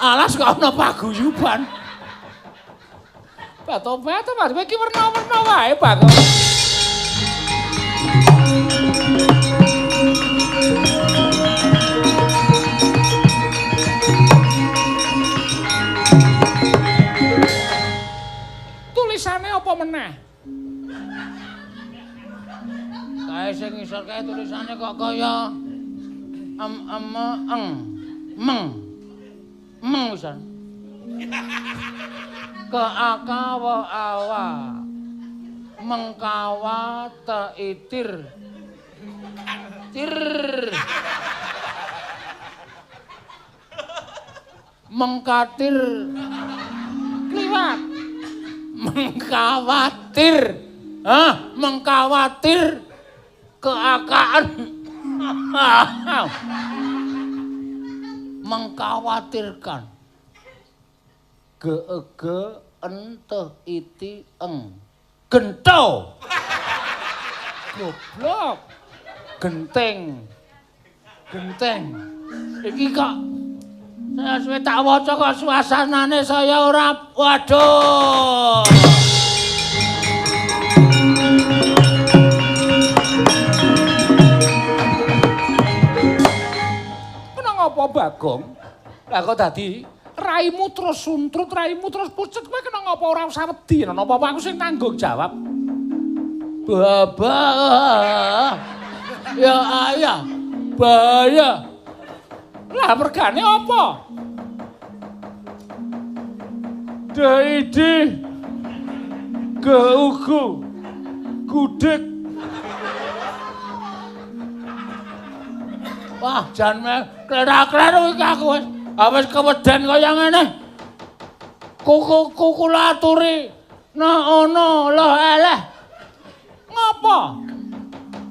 Alas kok ana paguyuban. Patobat iki werna-werna wae, Bang. Tulisane apa meneh? Kae sing ngisor kae tulisane kok kaya meng wisan. Keakawa awa. Mengkawa teitir. Tir. Mengkatir. Kliwat. Mengkhawatir. Hah? Mengkhawatir keakaan. Mengkhawatirkan. Ge ente iti eng. Gento. Goblok. Genteng. Iki kok saya suwe tak waca kok suasanane saya ora waduh. Apa Bagong? Lah kok dadi raimu terus suntrut, raimu terus pucet, kowe kena ngapa ora usah wedi, napa aku sing tanggung jawab. Baba. Ya ayah. Bahaya. Lah mergane apa? Daidi. Geugu. Gudeg. Wah, jan klerak-kleru iki aku wis. Wis keweden kaya ngene. Kuku aturi. Nah ono loh eleh. Ngapa?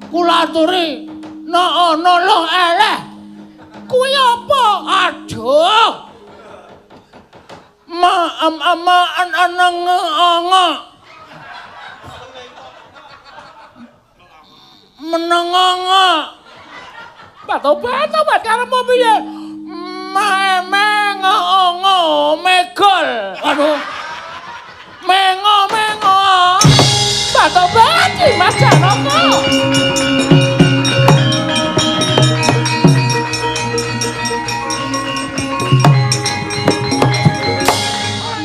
Kula aturi. Nah ono loh eleh. Kuwi apa? Aduh. Menenganga. Tobat karepmu piye? Mengo megol. Aduh. Mengo. Tobat Mas Janaka.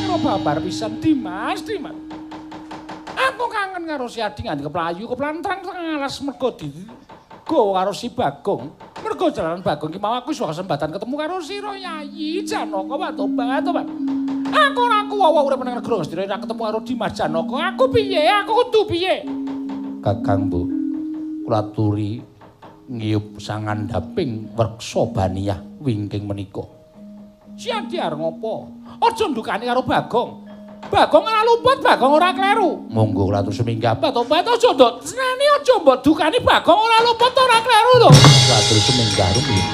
Ora babar pisan Dimas. Aku kangen karo si Adi nganti keplayu keplantrang alas mergo go karo si Bagong. Mergo jalanan Bagong ki mau aku iso kesempatan ketemu karo sira Yayi Janaka tobat. Aku ora kuwawa urip nang negara Ngastina ora ketemu karo Dimas Janaka. Aku piye? Aku kudu piye? Kakang Bu, kula aturi ngiyup sangandhaping werksa baniyah wingking menika. Si Adi arep ngopo? Aja ndukani karo Bagong. Bagong ora luput, Bagong ora kleru. Monggo kula atur seminggah tobat aja nduk seneni aja mbok dukani Bagong ora luput ora kleru lho. Kula atur seminggah rumiyin.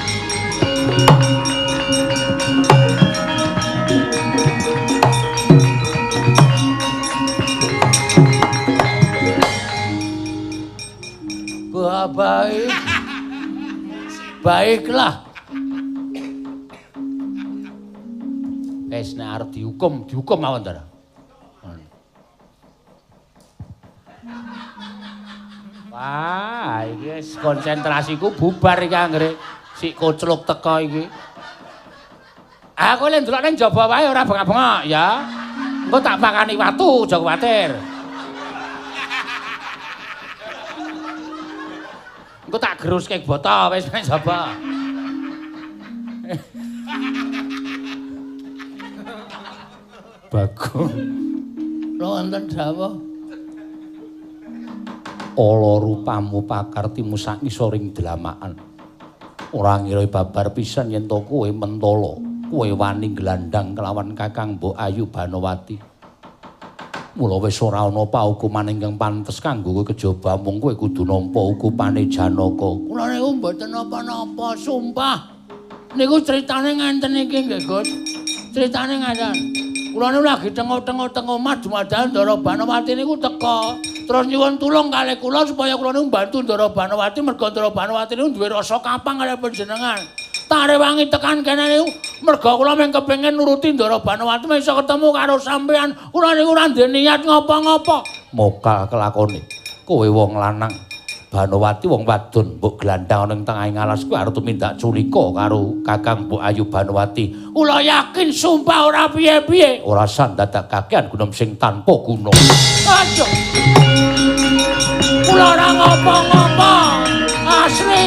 Baiklah. Wis nek arep dihukum mawon to. Wah, iki wis konsentrasiku bubar iki anggere sik kocluk teko iki. Aku lek ndelok ning jaba wae ora bengak-bengok ya. Engko tak pakani watu, aja kuwatir. Engko tak geruske botol wis ning jaba. Bagong. Wonten dawuh. Ala rupamu pakartimu sak ngisoring dlamakan. Ora ngira babar pisan yen to kowe mentala, kowe wani glandang kelawan Kakang Mbok Ayu Banowati. Mula wis ora ana paukuman ingkang pantes kanggo kowe kejaba mung kowe kudu nampa ukupane Janaka. Kula niku mboten napa-napa, sumpah. Niku critane ngenten iki nggih, Gus. Critane ngaten. Kula niku lagi tengok-tengok omah dumadakan Ndara Banowati niku teka. Terus nyuwun tulung kalih kula supaya kula niku mbantu Ndara Banowati merga Ndara Banowati niku duwe rasa kapang kalih panjenengan. Tare wangi tekan kene niku merga kula mung kepengin nuruti Ndara Banowati iso ketemu karo sampean. Kula niku ora ndek niat ngapa-ngapa. Mokal kelakone. Kowe wong lanang Banowati wong wadon mbok glandang ning tengahing alas kuwi arep tumindak culika karo Kakang Mbok Ayu Banowati. Kula yakin sumpah ora piye-piye. Ora sandadak kakean gunem sing tanpa guna. Aja. Kula ora ngapa-ngapa. Asli.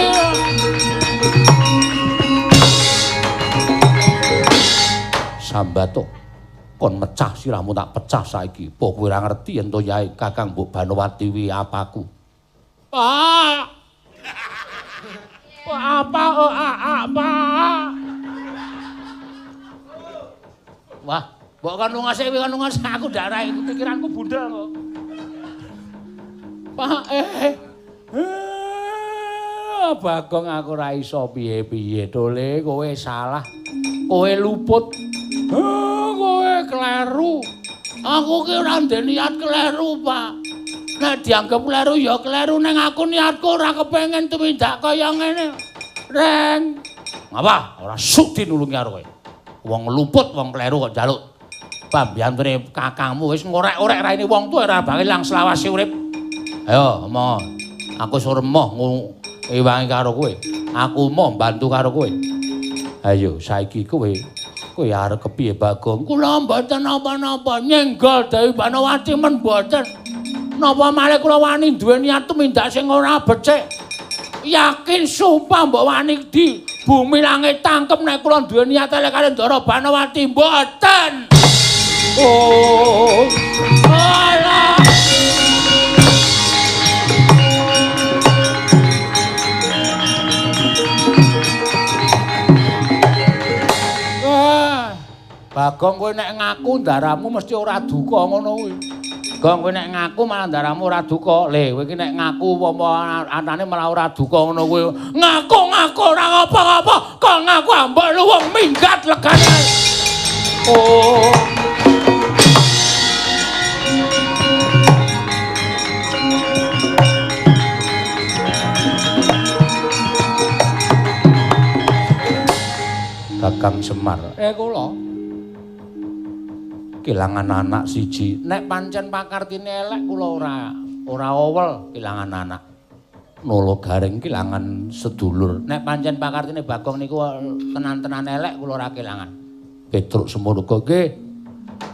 Sambato. Kon mecah sirahmu tak pecah saiki. Apa kowe ora ngerti yen to yae Kakang Mbok Banowati wi apaku? Pak. Apa? Wah, mbok kan lungas aku darah itu pikiranku bundel kok. Pak Bagong aku ora iso piye-piye dole kowe salah. Kowe luput. Kowe kleru. Aku ki ora ndek niat kleru, Pak. Nek dianggep kleru ya kleru ning aku niatku ora kepengin tumindak kaya ngene. Reng. Ngapa? Ora sudi nulungi karo kowe. Wong luput, wong kleru kok njaluk pambiyantune kakangmu wis ngorek-orek raine wong tuwa ora bakal ilang selawase urip. Ayo, mo. Aku suruh moh ngewangi karo kowe. Aku mau bantu karo kowe. Ayo, saiki kowe arep kepiye, Bagong? Kula mboten napa-napa, nyenggol Dewi Banowati men mboten. Napa malih kula wani duwe niat tumindak sing ora becik. yakin sumpah mbok wani di bumi langit tangkep nek kula duwe niat elek kali Ndara Banowati mboten. Oh. Alah. Bagong kowe nek ngaku ndaramu mesti ora duka ngono kuwi. Gong kowe nek ngaku malah ndaramu ora duka. Le kowe iki nek ngaku apa anane malah ora duka ngono kuwi. Ngaku-ngaku ora apa-apa, kok ngaku ambek luwung minggat legane. Oh. Kakang Semar. Kula kelangan anak siji. Nek pancen pakartine elek kula ora owel kelangan anak. Nolo Garing kelangan sedulur. Nek pancen pakartine Bagong niku tenan-tenan elek kula ora kelangan. Petruk semono nggih.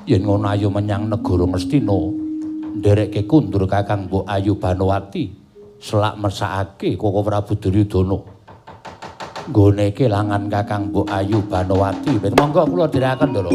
Yen ngono ayo menyang negara Ngastina. Nderekke kundur Kakang Mbok Ayu Banowati selak mesakake Koko Prabu Duryudana. Nggone kelangan Kakang Mbok Ayu Banowati. Monggo kula dherekaken Ndara.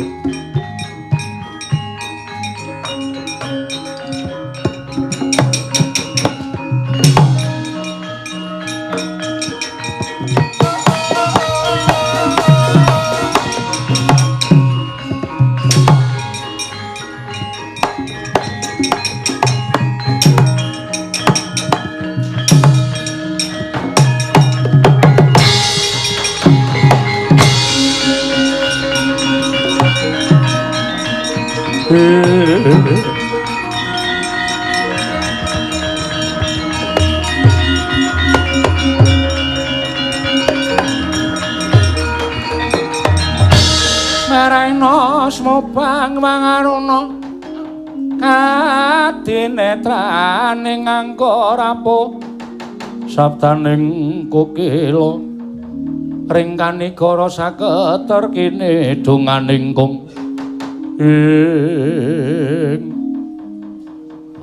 Maraina smobang mangarono kadinetrane nganggo rapuh sabdaning kokila ringkani kara saketer kene donganing kong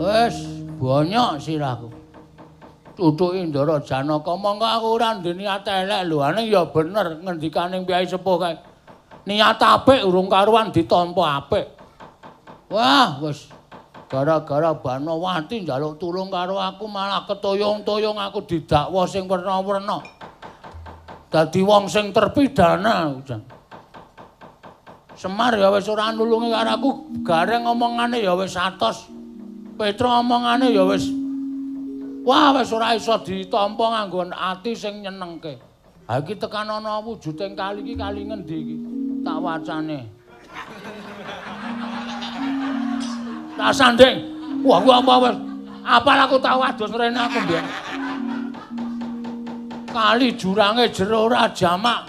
wis banyak sirahku cucuke Ndara Janaka mongko aku ora ndek niat elek lho ane ya bener ngendikaning Kyai Sepuh kae niat apik urung karuan ditampa apik. Wah, wis gara-gara Banowati njaluk tulung karo aku malah ketoyong-toyong aku didakwa sing werna-werna. Dadi wong sing terpidana. Semar ya wis ora nulungi karo aku, Gareng omongane ya wis atos. Petro omongane ya wis wah wis ora iso ditampa nganggo ati sing nyenengke. Ha iki tekan ana wujuding kali iki kali ngendi iki? Tak wacane. Tak sanding. Wah, apa wis. Apal aku tak wadus rene aku mbiyen. Kali jurange jero ora jamak.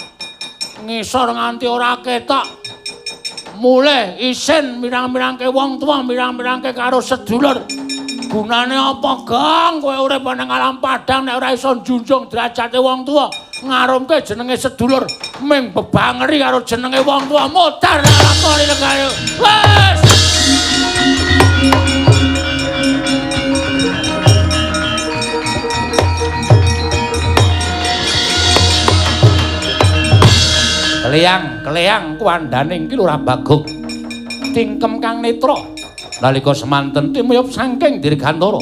Ngisor nganti ora ketok. Mulih isin mirang-mirangke wong tuwa, mirang-mirangke karo sedulur. Gunane apa, Gong? Kowe urip ning alam padang nek ora iso njunjung derajate wong tuwa. Ngarumke jenenge sedulur ming bebangeri karo jenenge wong tua modar lakoni negara wes Keleang kuwandaning ki Lurah Bagong tingkem kang netra nalika semanten timuyup saking Dirgantara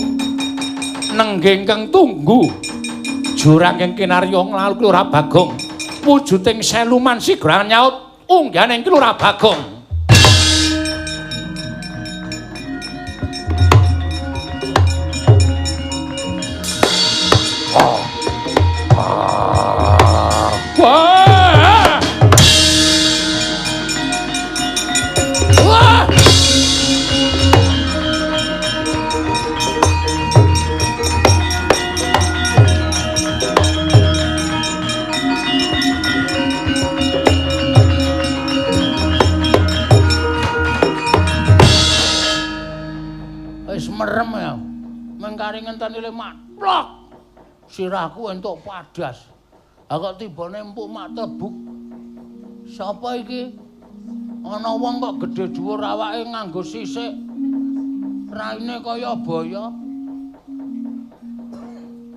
nengging kang tunggu jurang ing kinarya nglalu Lurah Bagong wujuding seluman sigra nyaut ungganing Lurah Bagong merem ya mengkari ngenteni mak plok sirahku entuk padas kok tibane empuk mak tebuk sapa iki ana wong kok gedhe dhuwur awake nganggo sisik raine kaya baya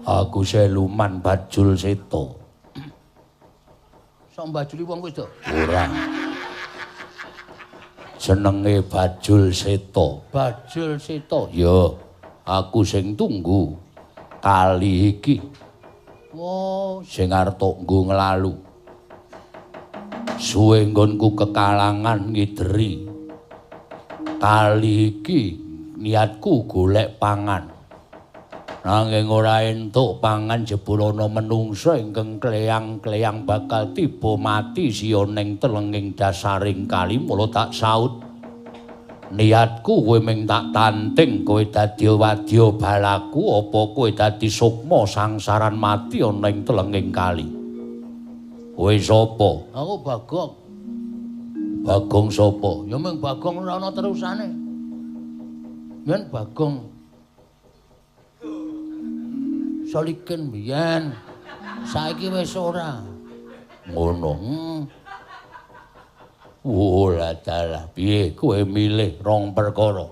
Aku Seluman Bajul Seta. Sok mbajuli wong kuwi to? Ora. Jenenge Bajul Seta. Bajul Seta. Ya, aku sing tunggu kali iki. Oh, sing arep nggo nglalu. Suwe nggonku kekalangan ngideri. Kali iki niatku golek pangan. Nanging ora entuk pangan jebul ana menungsa ingkang kleyang-kleyang bakal tiba mati siya ning telenging dasaring kali mula tak saut. Niatku kowe mung tak tanting kowe dadi wadya balaku apa kowe dadi sukma sangsaran mati ana ing telenging kali. Kowe sapa? Aku Bagong. Bagong sapa? Ya mung Bagong ora ana terusane. Yen Bagong Solikin biyen. Saiki wis ora. Ngono. Ora dalah piye kowe milih rong perkara.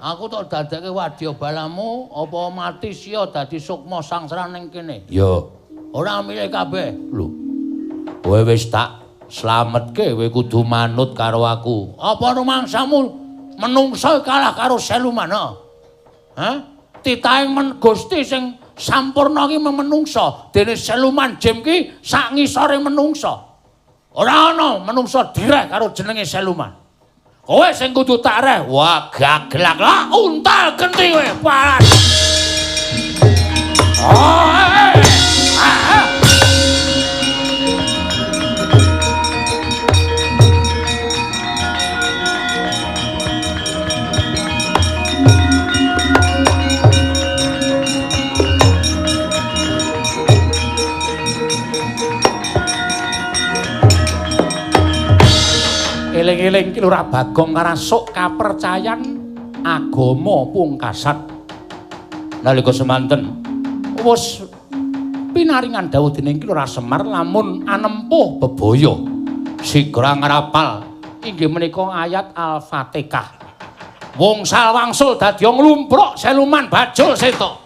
Aku tok dadekke wadya balamu apa mati sia dadi sukma sangsaran ning kene. Ya, Ora milih kabeh. lho. Kowe wis tak slametke, kowe kudu manut karo aku. Apa rumangsamu menungsa kalah karo Seluman, ha? Hah? Titaing Gusti sing sampurna ki menungsa, dene Seluman Jim ki sak ngisore menungsa. Ora ana menungsa direh karo jenenge Seluman. Kowe sing kudu tak reh. Wah, gaglak lah untal genti kowe. Paras. Eling-eling ki Lurah Bagong ngrasuk kapercayan agama pungkasan. Nalika semanten wis pinaringan dawuh dening Ki Lurah Semar lamun anempuh bebaya sigra ngrapal inggih menika ayat Al-Fatihah. Wong salwangsul dadi nglumpruk Seluman Bajul Seta.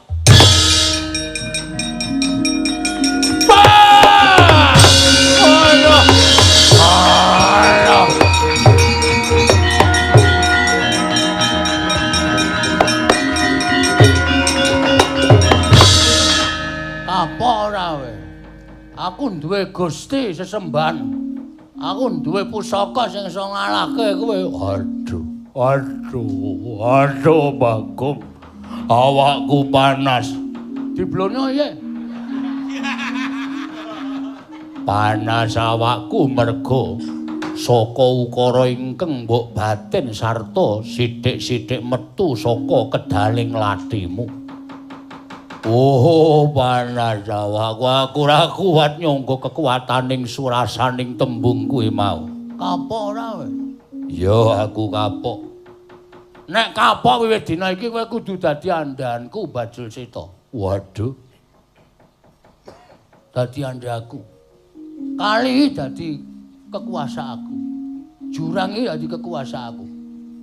Apa ora we? Aku duwe Gusti sesembahan. Aku duwe pusaka sing iso ngalahke kowe. Aduh, Bagong. Awakku panas. Diblono ye. Panas awakku merga saka ukara ingkang mbok batin sarta sithik-sithik metu saka kedaling latimu. Oh, panas awakku, aku ora kuat nyangga kekuataning surasaning tembung kuwi mau. Kapok ora we? Ya, aku kapok. Nek kapok wiwit dina iki kowe kudu dadi andhanku Bajul Seta. Waduh. Dadi andhaku. Kali dadi kekuasaanku. Jurang iki dadi kekuasaanku.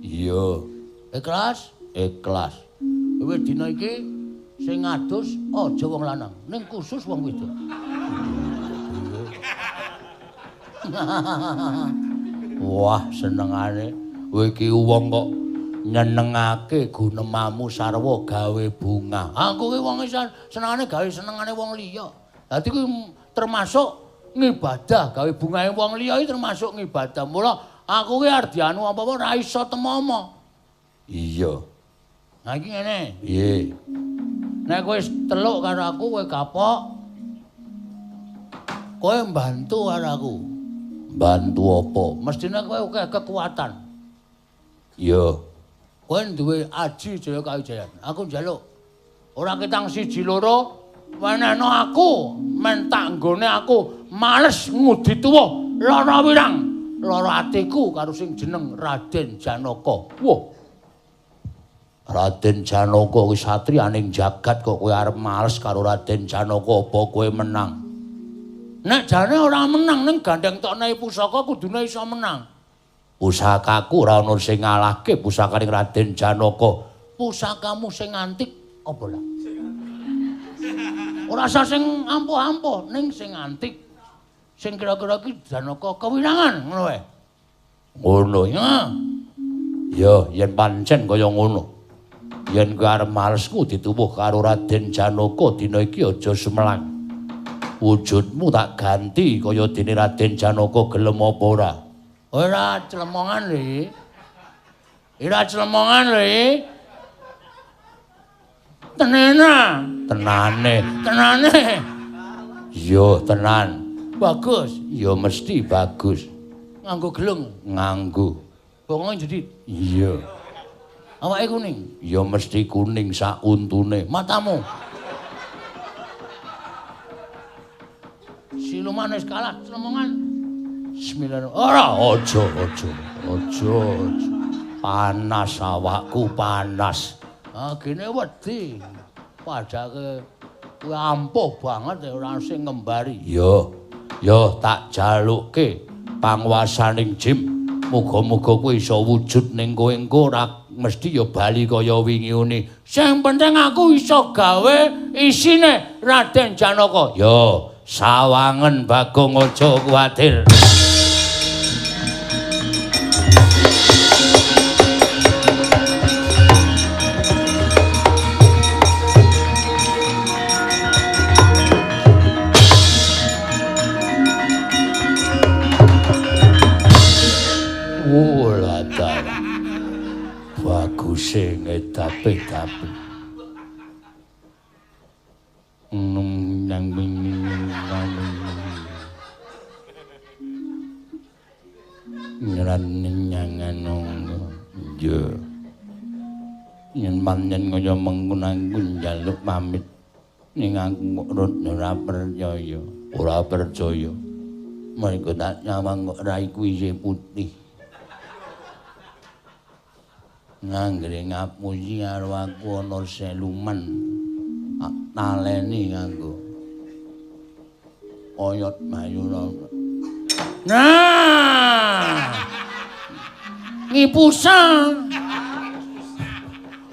Iya. Ikhlas? Ikhlas. Wiwit dina iki sing ngadus aja wong lanang, ning khusus wong wedok. Wah, senengane. Kowe iki wong kok nyenengake gunemamu sarwa gawe bunga. Aku ki wong senengane gawe senengane wong liya. Dadi kuwi termasuk ngibadah, gawe bungae wong liya iki termasuk ngibadah. Mula aku ki arep dianu apa-apa ora iso temomo. Iya. Nah iki ngene. Piye? Nek kowe teluk karo aku kowe kapok. Kowe mbantu karo aku. Bantu apa? Mestine kowe akeh kekuatan. Iya. Kowe duwe aji Jaya Kawijayan. Aku njaluk. Ora ketang siji loro wenehno aku men tak nggone aku males ngudi tuwa lara wirang. Lara atiku karo sing jeneng Raden Janaka. Wah. Raden Janaka kuwi satriyaning jagat kok kowe arep males karo Raden Janaka apa kowe menang? Nek jane ora menang ning gandeng tokne pusaka kudune iso menang. Pusakaku ora ono sing ngalahke pusakaning Raden Janaka. Pusakamu sing antik apa lah? Ora usah sing ampuh-ampuh, ning sing antik. Sing kira-kira ki Janaka kewirangan ngono wae. Ngono ya. Ya, yen pancen kaya ngono. Yen kowe arep malesku dituwuh karo Raden Janaka dina iki aja sumelang. Wujudmu tak ganti kaya dene Raden Janaka gelem apa ora? Ora clemongan lho. Ora clemongan lho. Tenane. Yo tenan. Bagus. Yo mesti bagus. Nganggo gelung. Nganggo. Bongoe jadi. Iya. Awake kuning. Yo mesti kuning sak untune. Matamu. Siluman wis kalah clemongan. Bismillah. Ora, aja. Panas awakku panas. Gene wedi. Padake kuwi ampuh banget ora sing ngembari. Yo tak jalukke panguwasaning jim. Muga-muga kowe iso wujud ning kowe engko ora mesti ya bali kaya wingi-uni. Sing penting aku iso gawe isine Raden Janaka. Yo sawangen Bagong aja kuwatir. Baguse ngedape-dape. Yo. Yen manjen kaya mengkono aku njaluk pamit ning aku ora percaya. Ora percaya. Mergo tak nyawang kok rai kuwi isih putih. Nganggere ngapusi karo aku ana seluman taleni nganggo oyot mayura. Nah. Ngipusa.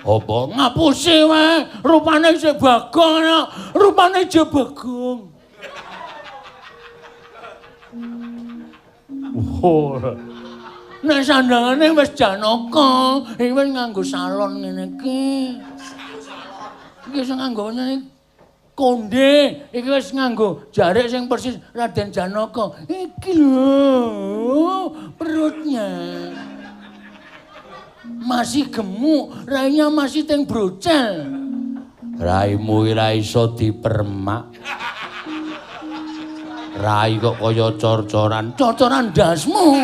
Apa ngapusi wae, rupane isih Bagong, rupane je Bagong. Nek sandangane wis Janaka, iki wis nganggo salon ngene iki. Iki wis nganggo konde, iki wis nganggo jarik sing persis Raden Janaka. Iki lho perutnya. Masih gemuk, rainya masih teng brocel. Raimu ora iso dipermak. Rai kok kaya cor-coran. Cocoran dasmu.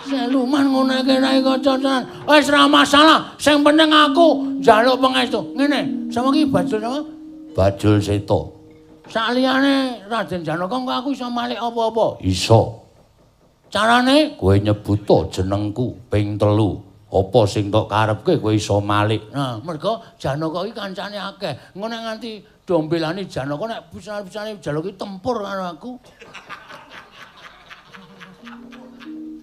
Seluman ngono iki rai kok cocoran. Wis ora masalah, sing penting aku njaluk pangestu. Ngene, sama iki Bajul sama? Bajul Seta. Saliyane Raden Janaka kok aku iso malik apa-apa? Iso. Carane kowe nyebuta jenengku ping 3. Apa sing tok karepke kowe iso malik. Nah, mergo Janaka iki kancane akeh. Engko nek nganti dombelani Janaka nek bisa-bisane jaluki tempur karo aku.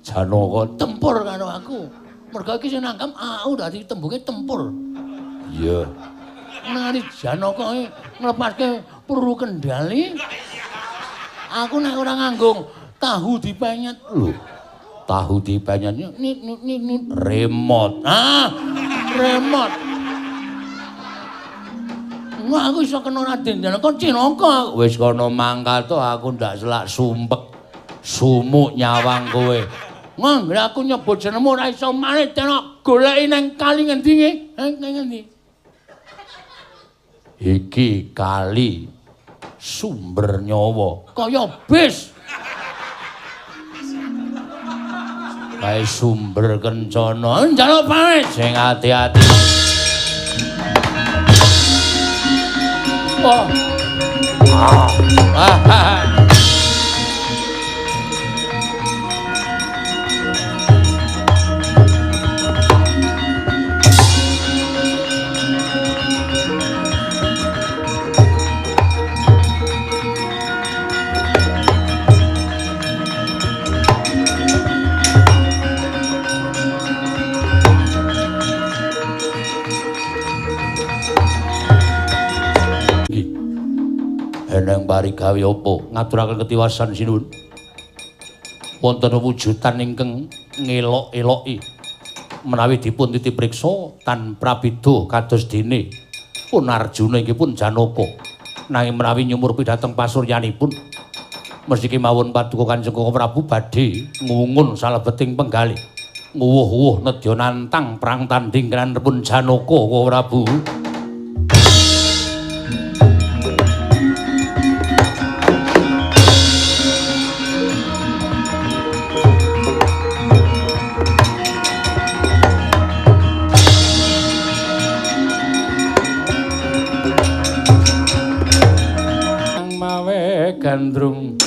Janaka tempur karo aku. Mergo iki sing nangkem aku dadi tembunge tempur. Iya. Nang Janaka iki nglepaske puru kendali. Aku nek ora nganggo tahu dipenyet lho. Tahu dipenyetnya nit remote. Remote. Wah, aku iso kena Raden Janaka Cinaka. Wis kono mangkat to aku ndak selak sumpek. Sumuk nyawang kowe. Nggih aku nyebut jenengmu ora iso maneh tenan goleki nang kali ngendi nggih? Nang ngendi? Iki kali Sumber Nyawa. Kaya bis. Kae Sumber Kencana. Njaluk pamit. Sing ati-ati. Oh. eneng parigawe apa ngaturaken ketiwasan sinuwun wonten wujudan ingkang ngelok-eloki menawi dipun titipriksa tan prabida kados dene pun Arjuna inggih pun Janaka nanging menawi nyumur pidhateng pasuryanipun mesti kemawon paduka Kanjeng Prabu badhe ngungun salebeting penggalih nguwuh-uwuh nedya nantang perang tanding kananipun Janaka Prabu. Mawe gandrung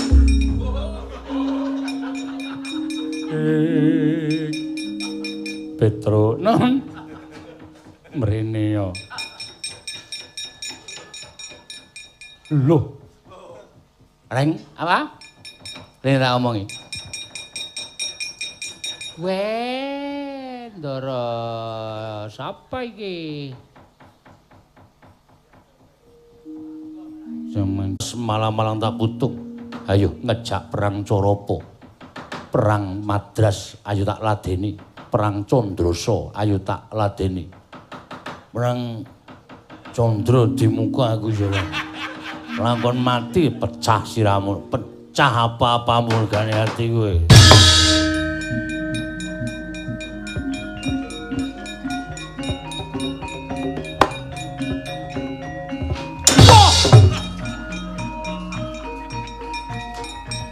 Petro non mrene yo lho Reng apa rene tak omongi Ndara sapa iki semalam-malam tak putuk ayo ngejak perang Coropo perang Madras ayo tak ladeni perang Condroso ayo tak ladeni perang Condro di muka aku jalan langkon mati pecah siramu pecah apa-apa murgane hati gue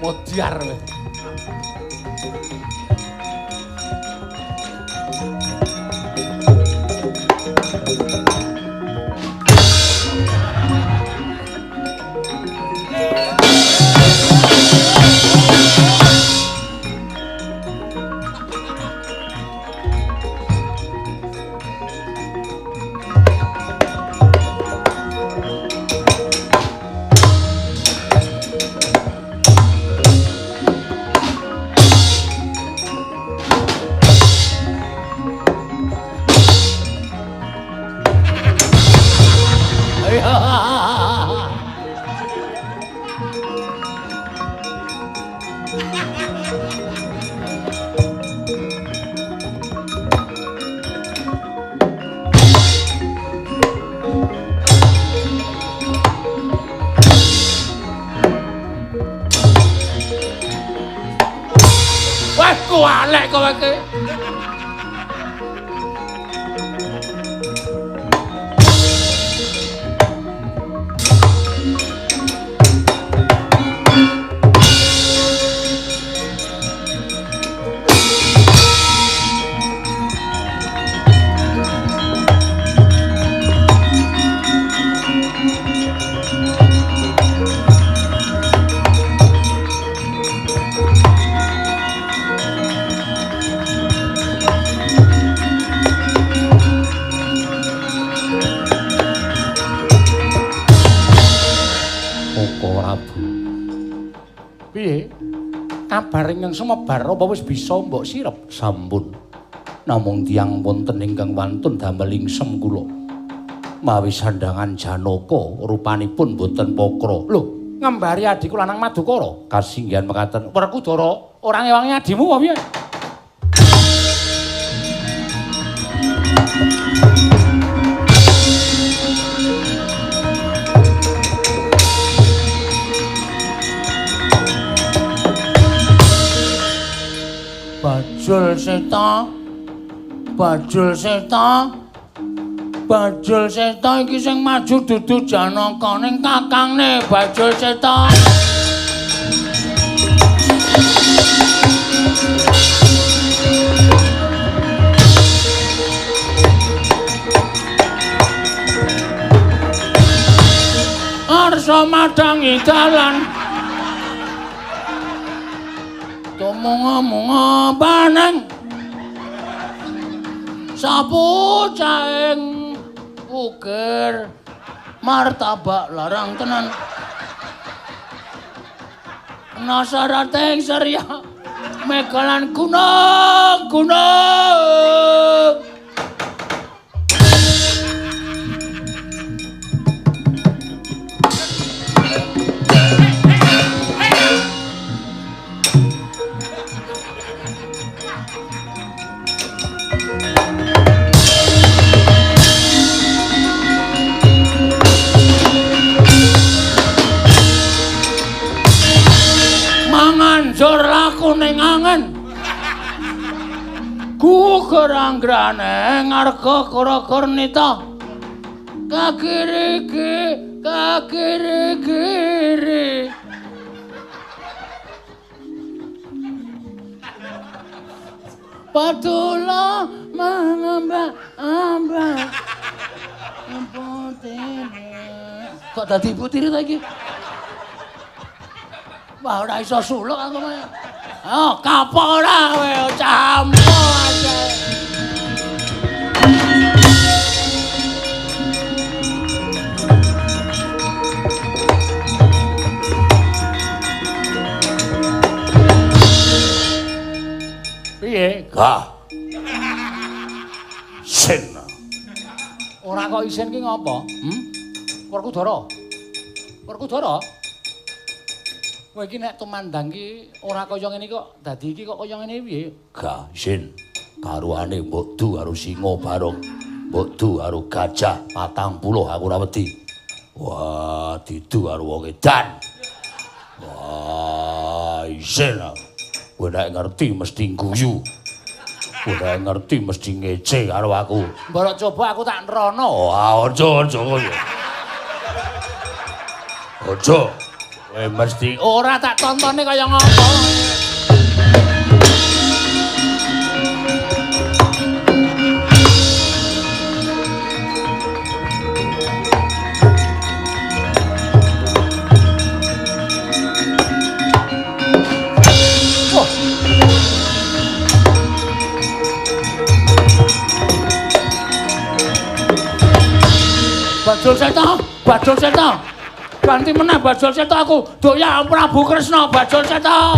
modiar weh kualek kowe iki. Kabar ingkang sumebar apa wis bisa mbok sirep? Sampun. Namung tiyang wonten ingkang wantun damel ingsem kula. Mawi sandangan Janaka rupanipun boten pokra. Lho, ngembari adhiku lanang Madukara. Kasinggihan mekaten. Werkudara, ora ngewangi adimu apa piye? Bajul Seta iki sing maju dudu Janaka ning kakangne Bajul Seta. Arsa madangi dalan tumunga-munga baneng sapu caing ukir martabak larang tenan nasarating Surya megalan guna anggur anggrane ngarga kura-kurnita kakiri-kiri Patula mangamba-amba kok dadi putih ta iki? Wah ora iso suluk aku mah. Oh, kapok ora kowe campur aja. Piye? Gah. Sin. Ora kok isin ki ngopo? Werkudara. Werkudara? Kowe iki nek tumandang ki ora kaya ngene kok dadi iki kok kaya ngene piye? Gah, Sin. Karuane mbok du karo singa bareng. Mbok du karo gajah 40 aku ora wedi. Wah, didu karo wong edan. Wah, isin. Kowe nek ngerti mesti guyu. Kowe nek ngerti mesti ngece karo aku. Mbok coba aku tak nerono. Wah, aja kowe. Aja. Kowe mesti Ora tak tontone kaya ngopo. Bajul Seta. Ganti meneh Bajul Seta aku. Doyak Prabu Kresna Bajul Seta.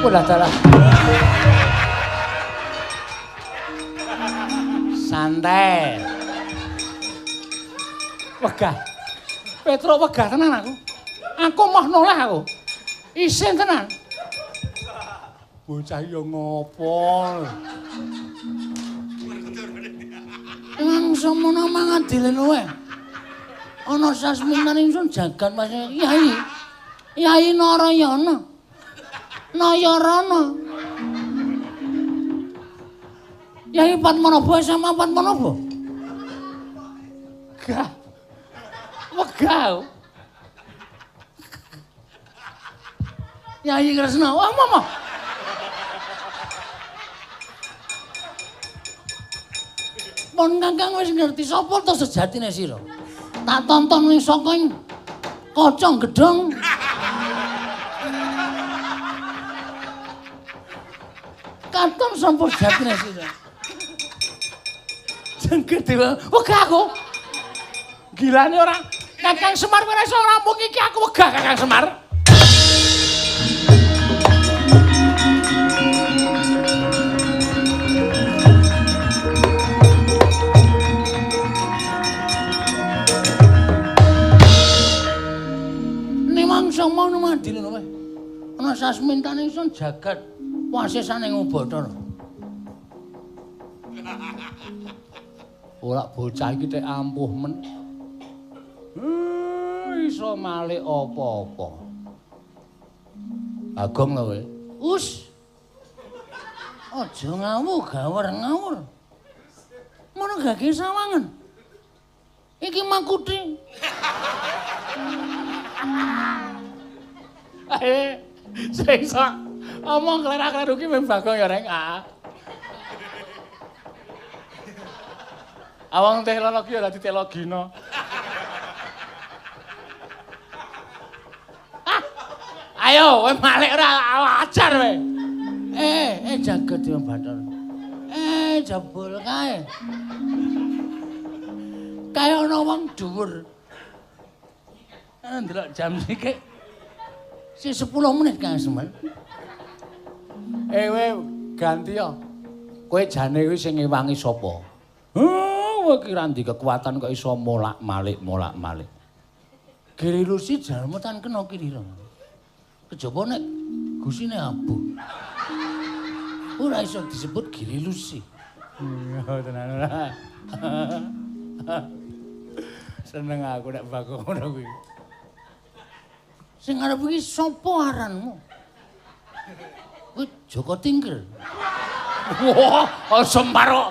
Ulah dalah. Santai. Wegah. Petro wegah tenan aku. Aku mah noleh aku. Isin tenan. Bocah ya ngopo? Emang semono mangadilen wae. Ana sasmintan ingsun jagat Mas Yai. Yai Narayana. Nayarana. Yai Padmanaba sama Padmanaba. Gah. Wegah. Yai Kresna. Wah, mama. Pun Kakang wis ngerti sapa to sejatine sira. Tak tonton ning saka kaca gedhong. Katon sampun jatine sira. Sing gedhe wegah aku. Gilane ora Kakang Semar ora iso rampung iki aku wegah Kakang Semar. Nimang sama numadine wae. Ana sasmintane ingsun jagat wasisaning Bathara. Ora bocah iki tek ampuh men. Iso malih apa-apa. Agong lho kowe. Us. Aja ngawur. Mono gage sawangen. Iki Makuthi. Sing sak omong klerak-kleru ki mung Bagong ya reng. Awang teknologi ya dadi telogina. Ayo, kowe malih ora ajar kowe. Jagat Dewa Bathara. Jebul kae. Kae ana wong dhuwur. Ndelok jam iki. Si 10 menit Kang Semar. Kowe ganti ya. Kowe jane kuwi sing ngewangi sapa? kira ndi kekuatan kok iso molak-malik. Giri Lusi jalmu tan kena kirira. Kejaba nek gusine abu. Ora iso disebut Giri Lusi. Iya tenan ora. Seneng aku nek Bagong ngono kuwi. Sing arep iki sapa aranmu? Kuwi Joko Tingkir. Wah, Semar kok.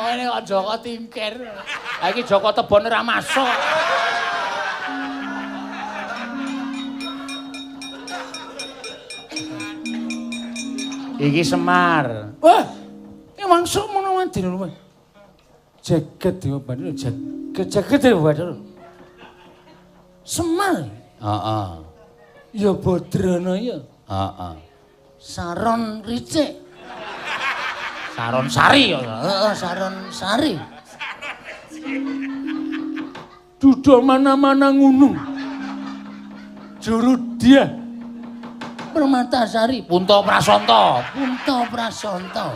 Oh ini kok Joko Tingkir. Iki Joko Tebon ora masuk. Iki Semar. Wah, ini mangsuk menawa dino. Jaget Dewa Bathara, jaget Dewa Bathara. Semar. Heeh. Ya Badrana ya. Heeh. Saron Ricik. Saron Sari ya. Heeh, Saron Sari. Duda mana-mana ngunung. Juru dia. Permatasari. Punta Prasanta. Punta Prasanta.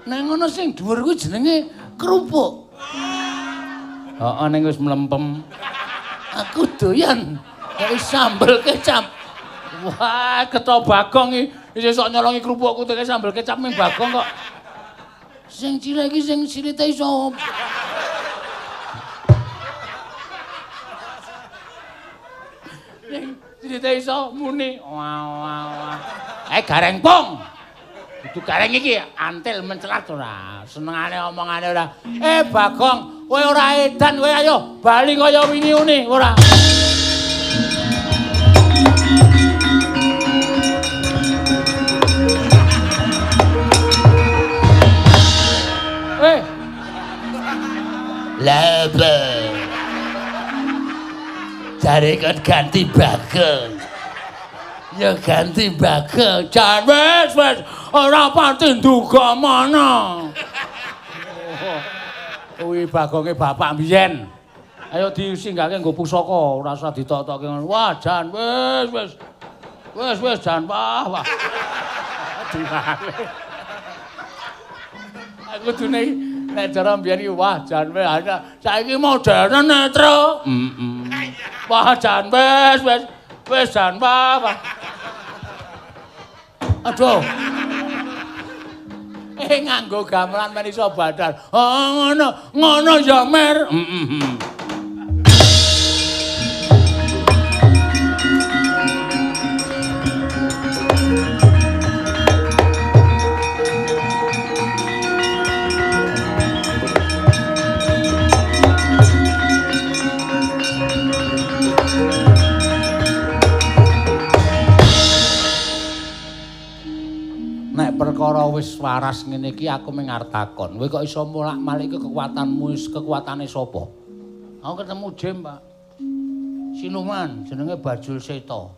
Nang ngono sing dhuwur kuwi jenenge kerupuk. Heeh ning wis mlempem. Aku doyan kaya sambel kecap. Wah, ketho Bagong iki sok nyolongi kerupukku teke sambel kecap ning Bagong kok. Sing cilik iki sing silite iso. Silite iso muni. Wah. Gareng pong. Itu gareng iki antil mencelat ora. Senengane omongane ora. Bagong, kowe ora edan, kowe ayo bali kaya wingi uni, ora. Laba. Jare kon ganti Bagong. Ya ganti Bagong. Jan wis ora pati nduga mana. Kuwi Bagonge bapak mbiyen. Ayo disinggahke nggo pusaka, ora usah ditok-tokke ngono. Wah, Jan wis. Wis Jan wah. Diwale. Aku dune nek cara mbiyen iki wah Jan wis saiki modern netro. Wah Jan wis Jan wah. Aduh. Nganggo gamelan men iso badal. Oh ngono ya Mer. Perkara wis waras ngene iki aku mung arep takon. Kowe kok iso molak-malik kekuatanmu kekuatane sapa? Aku ketemu Jem, Pak. Siluman jenenge Bajul Seta.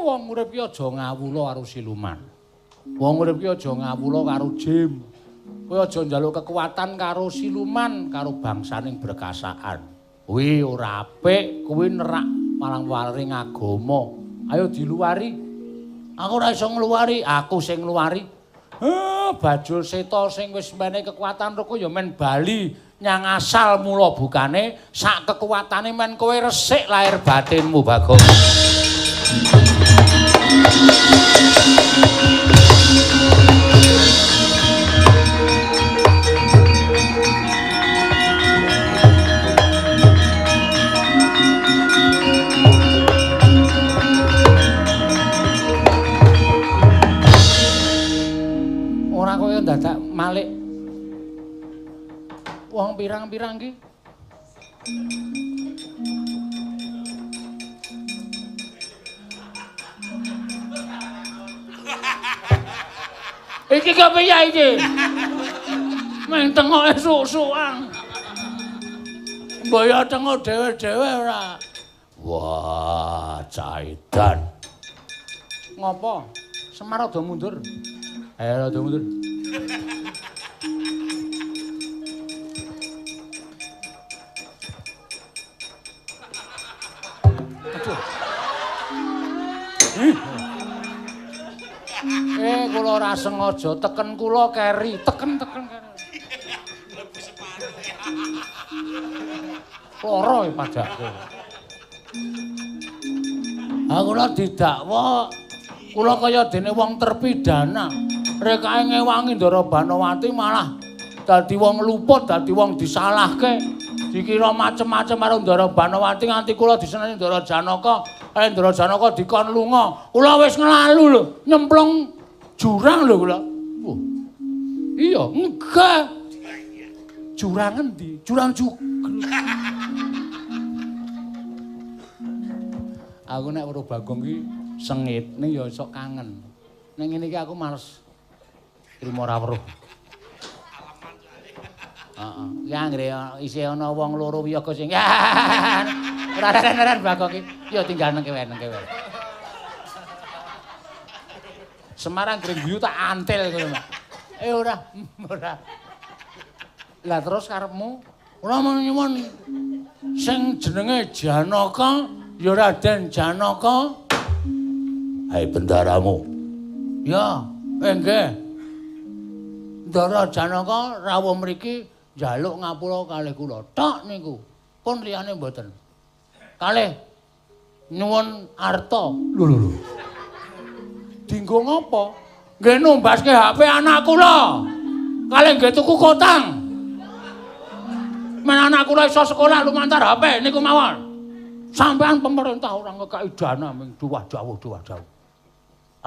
Wong urip ki aja ngawula karo siluman. Wong urip ki aja ngawula karo Jem. Kowe aja njaluk kekuatan karo siluman, karo bangsaning berkasaan. Kuwi ora apik, kuwi nerak marang-waring agama. Ayo diluwari. Aku ora iso ngluwari, aku sing ngluwari. Bajul Seta sing wis menehi kekuatan roko ya men bali nyang asal mula bukane sak kekuatane men kowe resik lahir batinmu Bagong. Dadak Malik wong pirang-pirang ki iki kepiye iki meng tengoke suk-sukan mbaya tengok dhewe-dhewe ora wah caidan ngopo Semar rada mundur ayo rada mundur Kula ora sengaja teken kula keri, teken keri. Loro e pajake. Kula didakwa kula kaya dene wong terpidana. Rekae ngewangi Ndara Banowati malah dadi wong luput, dadi wong disalahke. Dikira macem-macem karo Ndara Banowati nganti kula diseneni Ndara Janaka. Ndara Janaka dikon lunga. Kula wis nglalu lho, nyemplung jurang lho kula. Iya, enggak. Jurang endi? Jurang Jugel. Aku nek weruh Bagong ki sengit, ning ya sok kangen. Ning ngene iki aku males trimo ora weruh. Heeh. Ki anggere isih ana wong loro wiyaga sing ora Bagong ki. Ya tinggal nang kewen. Semarang Grengguyu tak antil ngono, Mak. Ora. Lah terus karepmu ora nyuwun sing jenenge Janaka, ya Raden Janaka. Hai bendaramu. Ya, nggih. Ndara Janaka rawuh mriki njaluk ngapura kalih kula. Tok niku. Pun liyane mboten. Kalih nyuwun arta. Lho. Dinggo ngapa? Nggih numbaske HP anak kula. Kalih nggih tuku kotang. Men anak kula iso sekolah lumantar HP niku mawon. Sampean pemerintah ora ngekaki dana ming duwah jauh.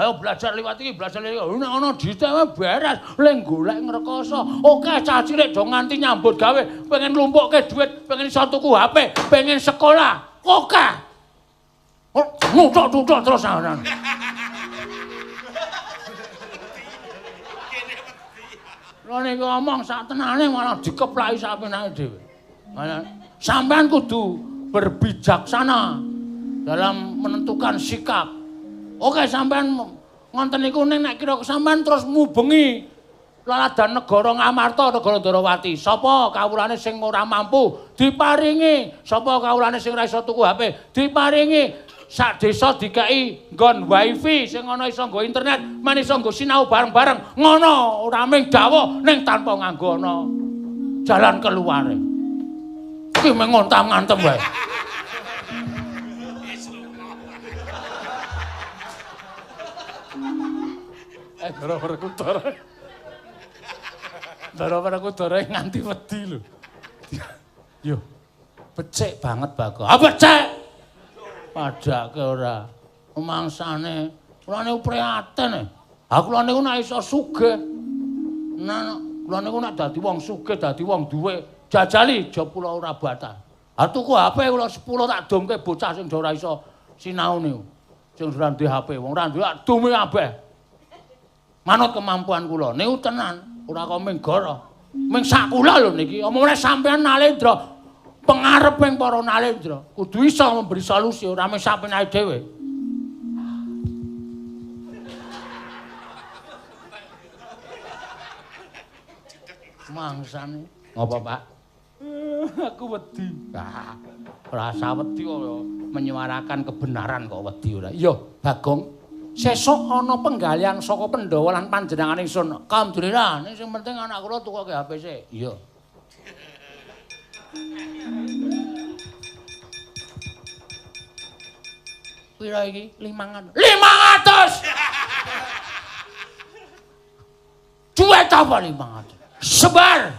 Ayo belajar liwat iki, belajar liwat. Nek ana ditewe beres, le golek ngrekoso. Oke, cah cilik do nganti nyambut gawe, pengen lumpukke duit, pengen iso tuku HP, pengen sekolah. Oke. Nutuk terus anan. Lha niku ngomong sak tenane malah dikeplaki sapenake dhewe. Sampean kudu berbijaksana dalam menentukan sikap. Oke sampean ngonten niku nek kira sampean terus mubengi laladan negara Ngamarta, negara Ndarawati. Sapa kawulane sing ora mampu diparingi, sapa kawulane sing ora iso tuku HP diparingi sak desa dikai nggon wifi sing ana iso nggo internet, men iso nggo sinau bareng-bareng. Ngono ora mung dawuh ning tanpa nganggo ana jalan keluare. Iki mung ngontam-ngantem wae. Ndara Kudara nganti wedi lho. Yo. Becik banget Bagong. Ah becik. Padake ora. Mangsane kula niku prihatin. Ha kula niku nek iso sugih. Nah, kula niku nek dadi wong sugih, dadi wong duwe, jajali jopula ora batal. Ha tuku HP kula 10 tak domke bocah sing ora iso sinau niku. Sing ora duwe HP, wong ora duwe dume kabeh. Manut kemampuan kula niku tenan ora kok ming goro ming sak kula lho niki omongane sampean Nalendra pengareping para Nalendra kudu iso memberi solusi ora ming sapenake dhewe. Mangsane ngopo Pak? Aku wedi. Rasa wedi kok menyuarakan kebenaran kok wedi ora. Iya Bagong. Sesuk ana penggalian saka Pandhawa lan panjenengan ingsun. Alhamdulillah, ning sing penting anak kula tukoke HP sik. Iya. Pira iki? 500. 500. Duit apa 500? Sebar.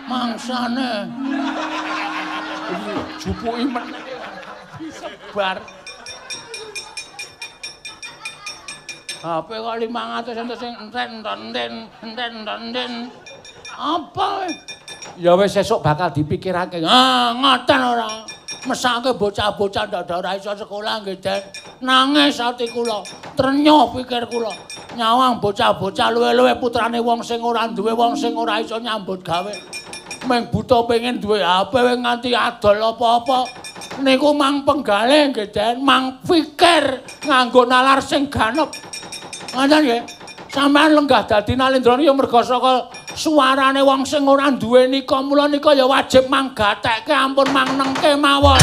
Mangsane. Jupuki meneh. Sebar. HP kok 500 enten sing enten. Apa? Ya wis sesuk bakal dipikirake. Ngoten ora. Mesake bocah-bocah ndak ora iso sekolah nggih, Den. Nangis ati kula, trenyuh pikir kula. Nyawang bocah-bocah luwe-luwe putrane wong sing ora duwe, wong sing ora iso nyambut gawe. Meng buta pengen duwe HP nganti adol apa-apa. Niku mang penggalih nggih, Den. Mang pikir nganggo nalar sing ganep. Ngoten nggih. Sampeyan lenggah dadi Nalendra ya merga saka suarane wong sing ora duwe nika, mula nika ya wajib manggatekke ampun mang nengke mawon.